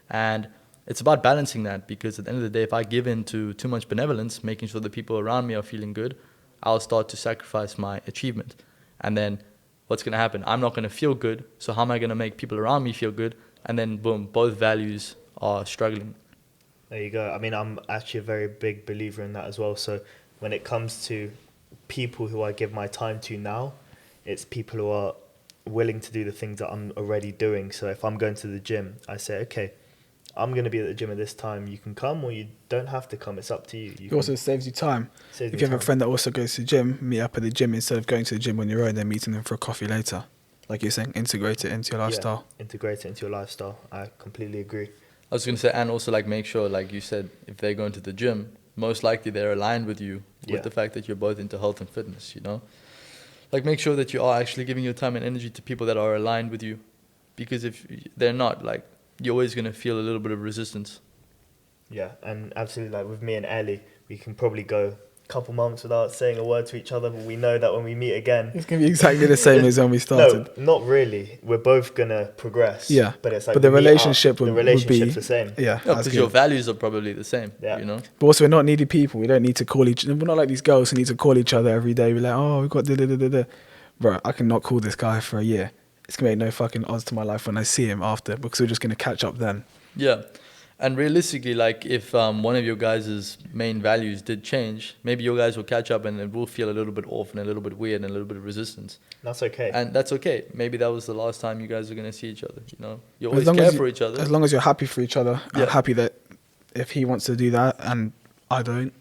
And it's about balancing that, because at the end of the day, if I give in to too much benevolence, making sure the people around me are feeling good, I'll start to sacrifice my achievement. And then what's going to happen? I'm not going to feel good. So how am I going to make people around me feel good? And then boom, both values are struggling. There you go. I mean, I'm actually a very big believer in that as well. So when it comes to people who I give my time to now, it's people who are willing to do the things that I'm already doing. So if I'm going to the gym, I say, okay, I'm going to be at the gym at this time. You can come or you don't have to come. It's up to you. It also saves you time. If you have a friend that also goes to the gym, meet up at the gym instead of going to the gym on your own, then meeting them for a coffee later. Like you're saying, integrate it into your lifestyle. Yeah, integrate it into your lifestyle. I completely agree. I was going to say, and also, like, make sure, like you said, if they're going to the gym, most likely they're aligned with you with the fact that you're both into health and fitness, you know? Like, make sure that you are actually giving your time and energy to people that are aligned with you. Because if they're not, like, you're always going to feel a little bit of resistance. Yeah, and absolutely, like with me and Ellie, we can probably go a couple months without saying a word to each other, but we know that when we meet again, it's going to be exactly the same as when we started. No, not really. We're both going to progress. Yeah, but it's like, but the relationship would be the same. Yeah, because your values are probably the same, you know? But also, we're not needy people. We don't need to call each other. We're not like these girls who need to call each other every day. We're like, oh, we've got da-da-da-da-da. Bro, I can not call this guy for a year. It's going to make no fucking odds to my life when I see him after, because we're just going to catch up then. Yeah. And realistically, like, if one of your guys' main values did change, maybe you guys will catch up and it will feel a little bit off and a little bit weird and a little bit of resistance. That's okay. And that's okay. Maybe that was the last time you guys are going to see each other, you know? You always care for each other. As long as you're happy for each other, I'm happy that if he wants to do that and I don't,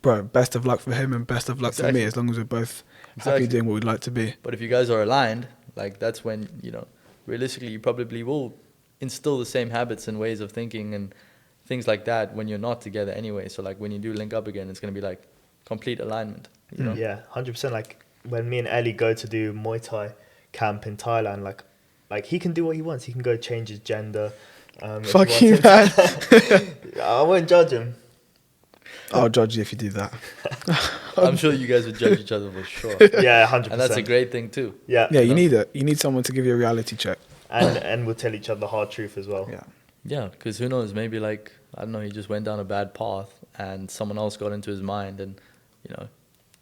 bro, best of luck for him and best of luck for me, as long as we're both happy doing what we'd like to be. But if you guys are aligned, like, that's when, you know, realistically, you probably will instill the same habits and ways of thinking and things like that when you're not together anyway. So, like, when you do link up again, it's going to be like complete alignment, you know? Yeah, 100%. Like when me and Ellie go to do Muay Thai, camp in Thailand. Like he can do what he wants. He can go change his gender. If he Fuck wants you, him man. to. I won't judge him. I'll judge you if you do that. I'm sure you guys would judge each other for sure. Yeah, 100%. And that's a great thing too. Yeah, Yeah, you know? need it. You need someone to give you a reality check. and we'll tell each other the hard truth as well. Yeah. Yeah, because who knows? Maybe like I don't know. He just went down a bad path, and someone else got into his mind, and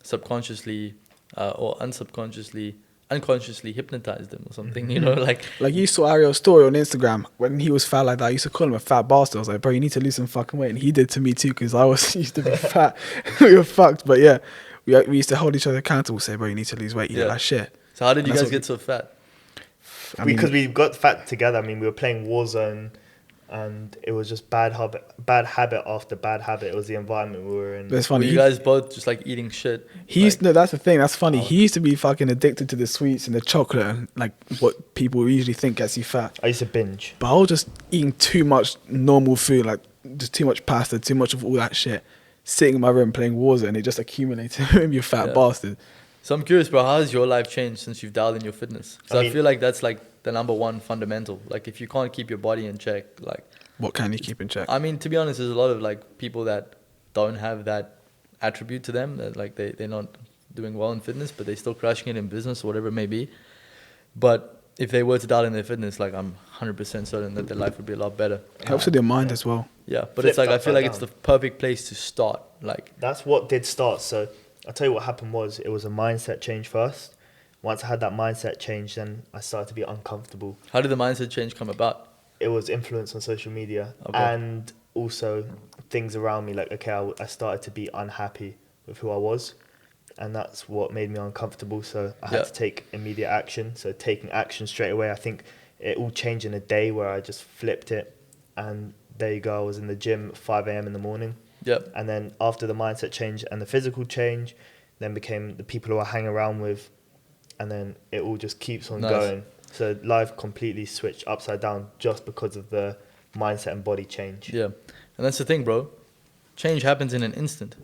subconsciously or unconsciously hypnotized him or something. Like Like you saw Ariel's story on Instagram when he was fat like that. I used to call him a fat bastard. I was like, bro, you need to lose some fucking weight, and he did to me too because I was used to be fat. We were fucked, but yeah, we used to hold each other accountable. Say, bro, you need to lose weight. You look like shit. So how did you And that's guys what get so fat? Because we got fat together. I mean, we were playing Warzone, and it was just bad habit after bad habit. It was the environment we were in. That's Were funny. you guys both just like eating shit? He used no, that's the thing. That's funny. Oh. He used to be fucking addicted to the sweets and the chocolate and like what people usually think gets you fat. I used to binge. But I was just eating too much normal food, like just too much pasta, too much of all that shit. Sitting in my room playing Warzone, and it just accumulated. You fat Yeah. bastard. So I'm curious, bro. How has your life changed since you've dialed in your fitness? Because I I mean- feel like that's like the number one fundamental. Like if you can't keep your body in check, like What can you keep in check? I mean, to be honest, there's a lot of like people that don't have that attribute to them. That like they're not doing well in fitness, but they're still crushing it in business or whatever it may be. But if they were to dial in their fitness, like I'm 100% certain that their life would be a lot better. Helps with your mind as well. Yeah, but Flipped it's like I feel upside like it's down. the perfect place to start. Like That's what did start. So I'll tell you what happened was it was a mindset change first. Once I had that mindset change, then I started to be uncomfortable. how did the mindset change come about? It was influence on social media Okay. and also things around me. Like, okay, I started to be unhappy with who I was. And that's what made me uncomfortable. So I had Yeah. to take immediate action. So taking action straight away, I think it all changed in a day where I just flipped it. And there you go. I was in the gym at 5 a.m. in the morning. Yep. And then after the mindset change and the physical change, then became the people who I hang around with. And then it all just keeps on Nice. going. So life completely switched upside down just because of the mindset and body change. Yeah, and that's the thing, bro. Change happens in an instant.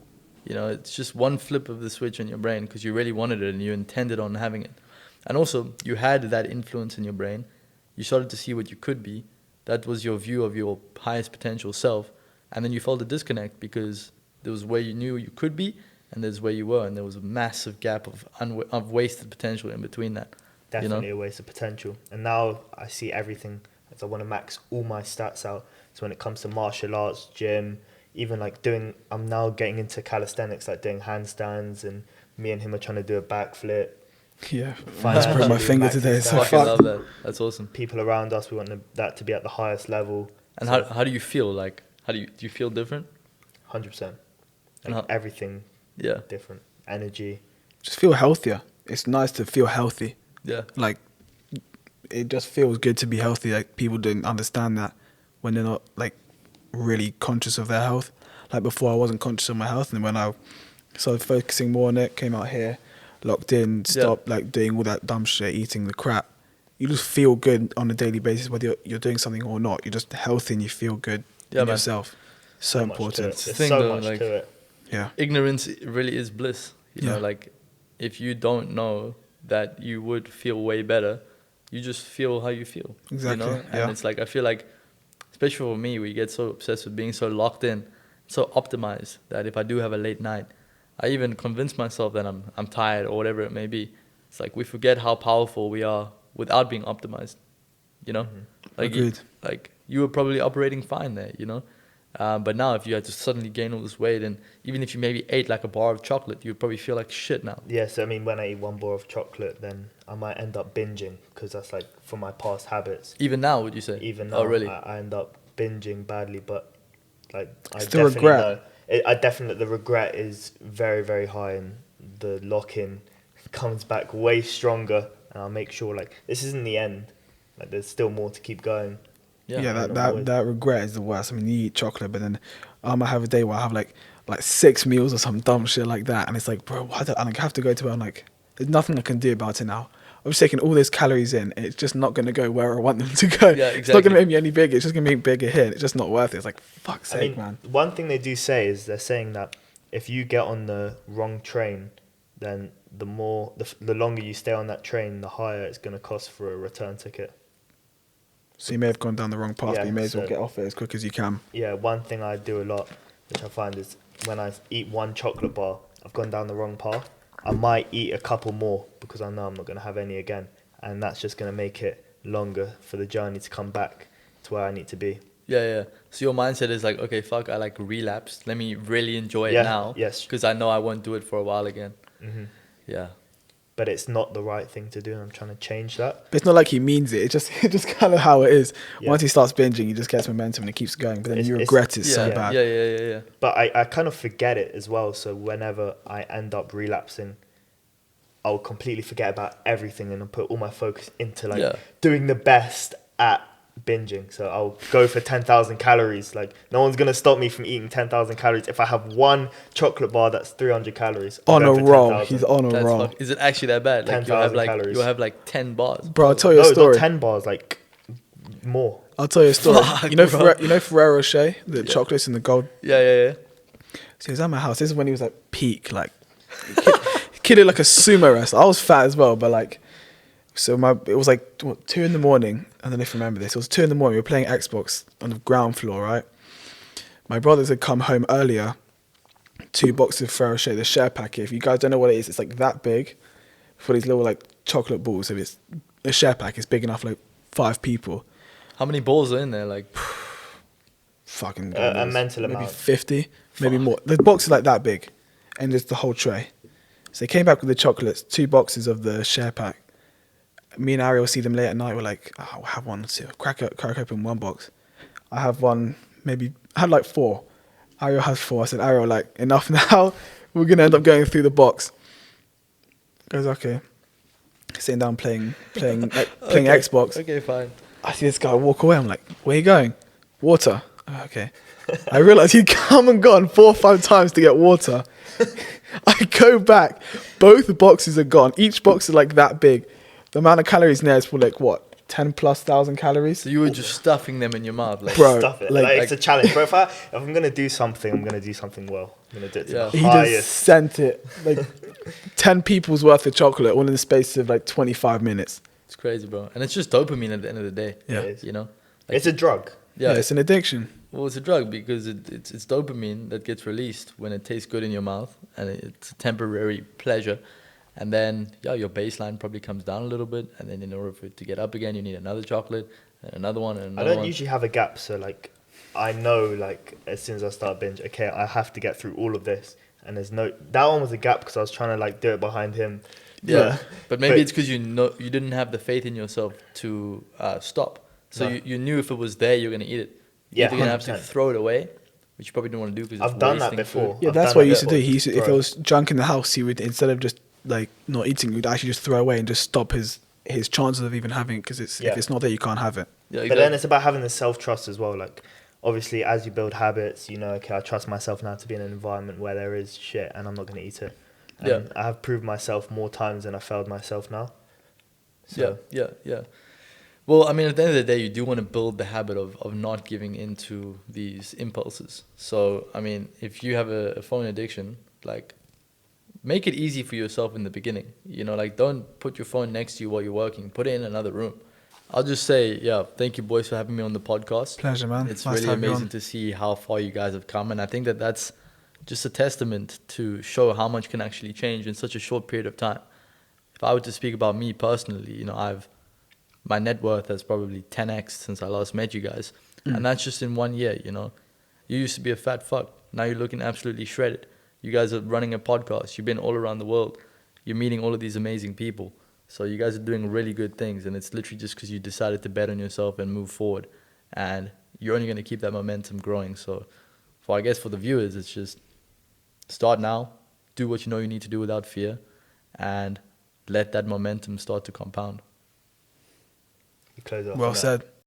It's just one flip of the switch in your brain because you really wanted it and you intended on having it. And also, you had that influence in your brain. You started to see what you could be. That was your view of your highest potential self. And then you felt a disconnect because there was where you knew you could be and there's where you were. And there was a massive gap of wasted potential in between that. Definitely a waste of potential. And now I see everything as I want to max all my stats out. So when it comes to martial arts, gym, even like I'm now getting into calisthenics, like doing handstands, and me and him are trying to do a backflip. Yeah. Fine. I just broke my finger Maxi today. stats. So Fucking fuck. love that. That's awesome. People around us, we want that to be at the highest level. And So how do you feel? Like, do you feel different? 100%. And Like how- everything Yeah. different. Energy. Just feel healthier. It's nice to feel healthy. Yeah. Like it just feels good to be healthy. Like people don't understand that when they're not like really conscious of their health. Like before, I wasn't conscious of my health, and when I started focusing more on it, came out here, locked in, stopped like doing all that dumb shit, eating the crap. You just feel good on a daily basis, whether you're doing something or not. You're just healthy and you feel good Yeah, in man. yourself. So much to important. it. There's Thing so though, much like- to it. Yeah. Ignorance really is bliss. Yeah. Like if you don't know that you would feel way better, you just feel how you feel. Exactly, And yeah. it's like I feel like, especially for me, we get so obsessed with being so locked in, so optimized that if I do have a late night, I even convince myself that I'm tired or whatever it may be. It's like we forget how powerful we are without being optimized. Like Agreed. you were probably operating fine there. But now if you had to suddenly gain all this weight, and even if you maybe ate like a bar of chocolate, you'd probably feel like shit now. Yes, I mean, when I eat one bar of chocolate, then I might end up binging because that's like from my past habits. Even now, would you say? Even now, Oh, really? I end up binging badly, but like I Still definitely regret. know. The regret is very, very high, and the lock-in comes back way stronger. And I'll make sure like this isn't the end. Like there's still more to keep going. Yeah, I know that regret is the worst. I mean, you eat chocolate, but then I might have a day where I have like 6 meals or some dumb shit like that, and it's like, bro, why do I have to go to bed? I'm like, there's nothing I can do about it now. I'm just taking all these calories in, and it's just not going to go where I want them to go. Yeah, It's not exactly. going to make me any bigger. It's just going to make me bigger here. It's just not worth it. It's like, fuck's I sake, mean, man. one thing they do say is they're saying that if you get on the wrong train, then the longer you stay on that train, the higher it's going to cost for a return ticket. So you may have gone down the wrong path, Yeah, but you may as well so- get off it as quick as you can. Yeah, one thing I do a lot, which I find is when I eat one chocolate bar, I've gone down the wrong path. I might eat a couple more because I know I'm not going to have any again. And that's just going to make it longer for the journey to come back to where I need to be. Yeah. So your mindset is like, okay, fuck, I like relapsed. Let me really enjoy it Yeah, now. yes. Because I know I won't do it for a while again. Hmm. Yeah. But it's not the right thing to do, and I'm trying to change that. But it's not like he means it. It's just kind of how it is. Yeah. Once he starts binging, he just gets momentum and it keeps going. But then you It's- regret it Yeah. so bad. Yeah. But I kind of forget it as well. So whenever I end up relapsing, I'll completely forget about everything and I'll put all my focus into like Yeah. doing the best at binging. So I'll go for 10,000 calories. Like no one's going to stop me from eating 10,000 calories. If I have one chocolate bar that's 300 calories. I'll On go a for roll. 10,000. He's on a That's roll. Is it actually that bad? Like 10,000 calories. you'll have like 10 bars. Bro, I'll tell you a No, story. not 10 bars, like more. I'll tell you a story. Fuck, you know, bro. you know Ferrero Rocher, the chocolates and the gold. Yeah. So he was at my house. This is when he was like peak, like kid looked like a sumo wrestler. I was fat as well, but like, so it was like 2 a.m. I don't know if you remember this. It was 2 a.m. We were playing Xbox on the ground floor, right? My brothers had come home earlier. 2 boxes of Ferrero Rocher, the share packet. If you guys don't know what it is, it's like that big for these little like chocolate balls. If it's a share pack, it's big enough for like 5 people. How many balls are in there? Like, Fucking A knows. mental maybe amount. 50, maybe more. The box is like that big, and there's the whole tray. So they came back with the chocolates, 2 boxes of the share pack. Me and Ariel see them late at night. We're like, oh, we'll have 1 or 2. Crack open 1 box. I have 1, maybe I had like 4. Ariel has 4. I said, Ariel, like enough now. We're gonna end up going through the box. Goes okay. Sitting down playing Xbox. okay, fine. I see this guy walk away. I'm like, where you going? Water. Oh, okay. I realized he'd come and gone 4 or 5 times to get water. I go back. Both boxes are gone. Each box is like that big. The amount of calories in there is for like what? 10,000+ calories? So you were just stuffing them in your mouth. Like, Bro, Stuff it. like- Like, it's a challenge. Bro, if I'm going to do something, I'm going to do something well. I'm going to do it to Yeah. the He highest. just sent it. Like 10 people's worth of chocolate all in the space of like 25 minutes. It's crazy, bro. And it's just dopamine at the end of the day. Yeah. It is. You know? It's a drug. Yeah, it's an addiction. Well, it's a drug because it's dopamine that gets released when it tastes good in your mouth, and it's a temporary pleasure. And then, your baseline probably comes down a little bit, and then in order for it to get up again, you need another chocolate, and another one, and I another don't one. usually have a gap, so like I know like as soon as I start binge, okay, I have to get through all of this, and there's no that one was a gap because I was trying to like do it behind him. Yeah, but maybe But- it's because you didn't have the faith in yourself to stop. So No. you knew if it was there, you're gonna eat it. Yeah, You're gonna have to 100%. throw it away, which you probably don't want to do because I've done that before. Yeah, I've that's done what that he used to do. before. He used to, if Bro. there was junk in the house, he would, instead of just like not eating, he would actually just throw away and just stop his chances of even having it, because Yeah. if it's not there, you can't have it. Yeah, But then it's about having the self-trust as well. Like, obviously, as you build habits, you know, okay, I trust myself now to be in an environment where there is shit and I'm not going to eat it. And Yeah. I have proved myself more times than I failed myself now. So, Yeah. Well, I mean, at the end of the day, you do want to build the habit of not giving into these impulses. So, I mean, if you have a phone addiction, like, make it easy for yourself in the beginning. You know, like, don't put your phone next to you while you're working. Put it in another room. I'll just say, thank you, boys, for having me on the podcast. Pleasure, man. It's Nice really to have you amazing on. to see how far you guys have come. And I think that that's just a testament to show how much can actually change in such a short period of time. If I were to speak about me personally, you know, my net worth has probably 10x since I last met you guys. And that's just in 1 year, you know. You used to be a fat fuck. Now you're looking absolutely shredded. You guys are running a podcast. You've been all around the world. You're meeting all of these amazing people. So you guys are doing really good things. And it's literally just because you decided to bet on yourself and move forward. And you're only going to keep that momentum growing. So I guess for the viewers, it's just start now. Do what you know you need to do without fear. And let that momentum start to compound. you close off Well on that. said.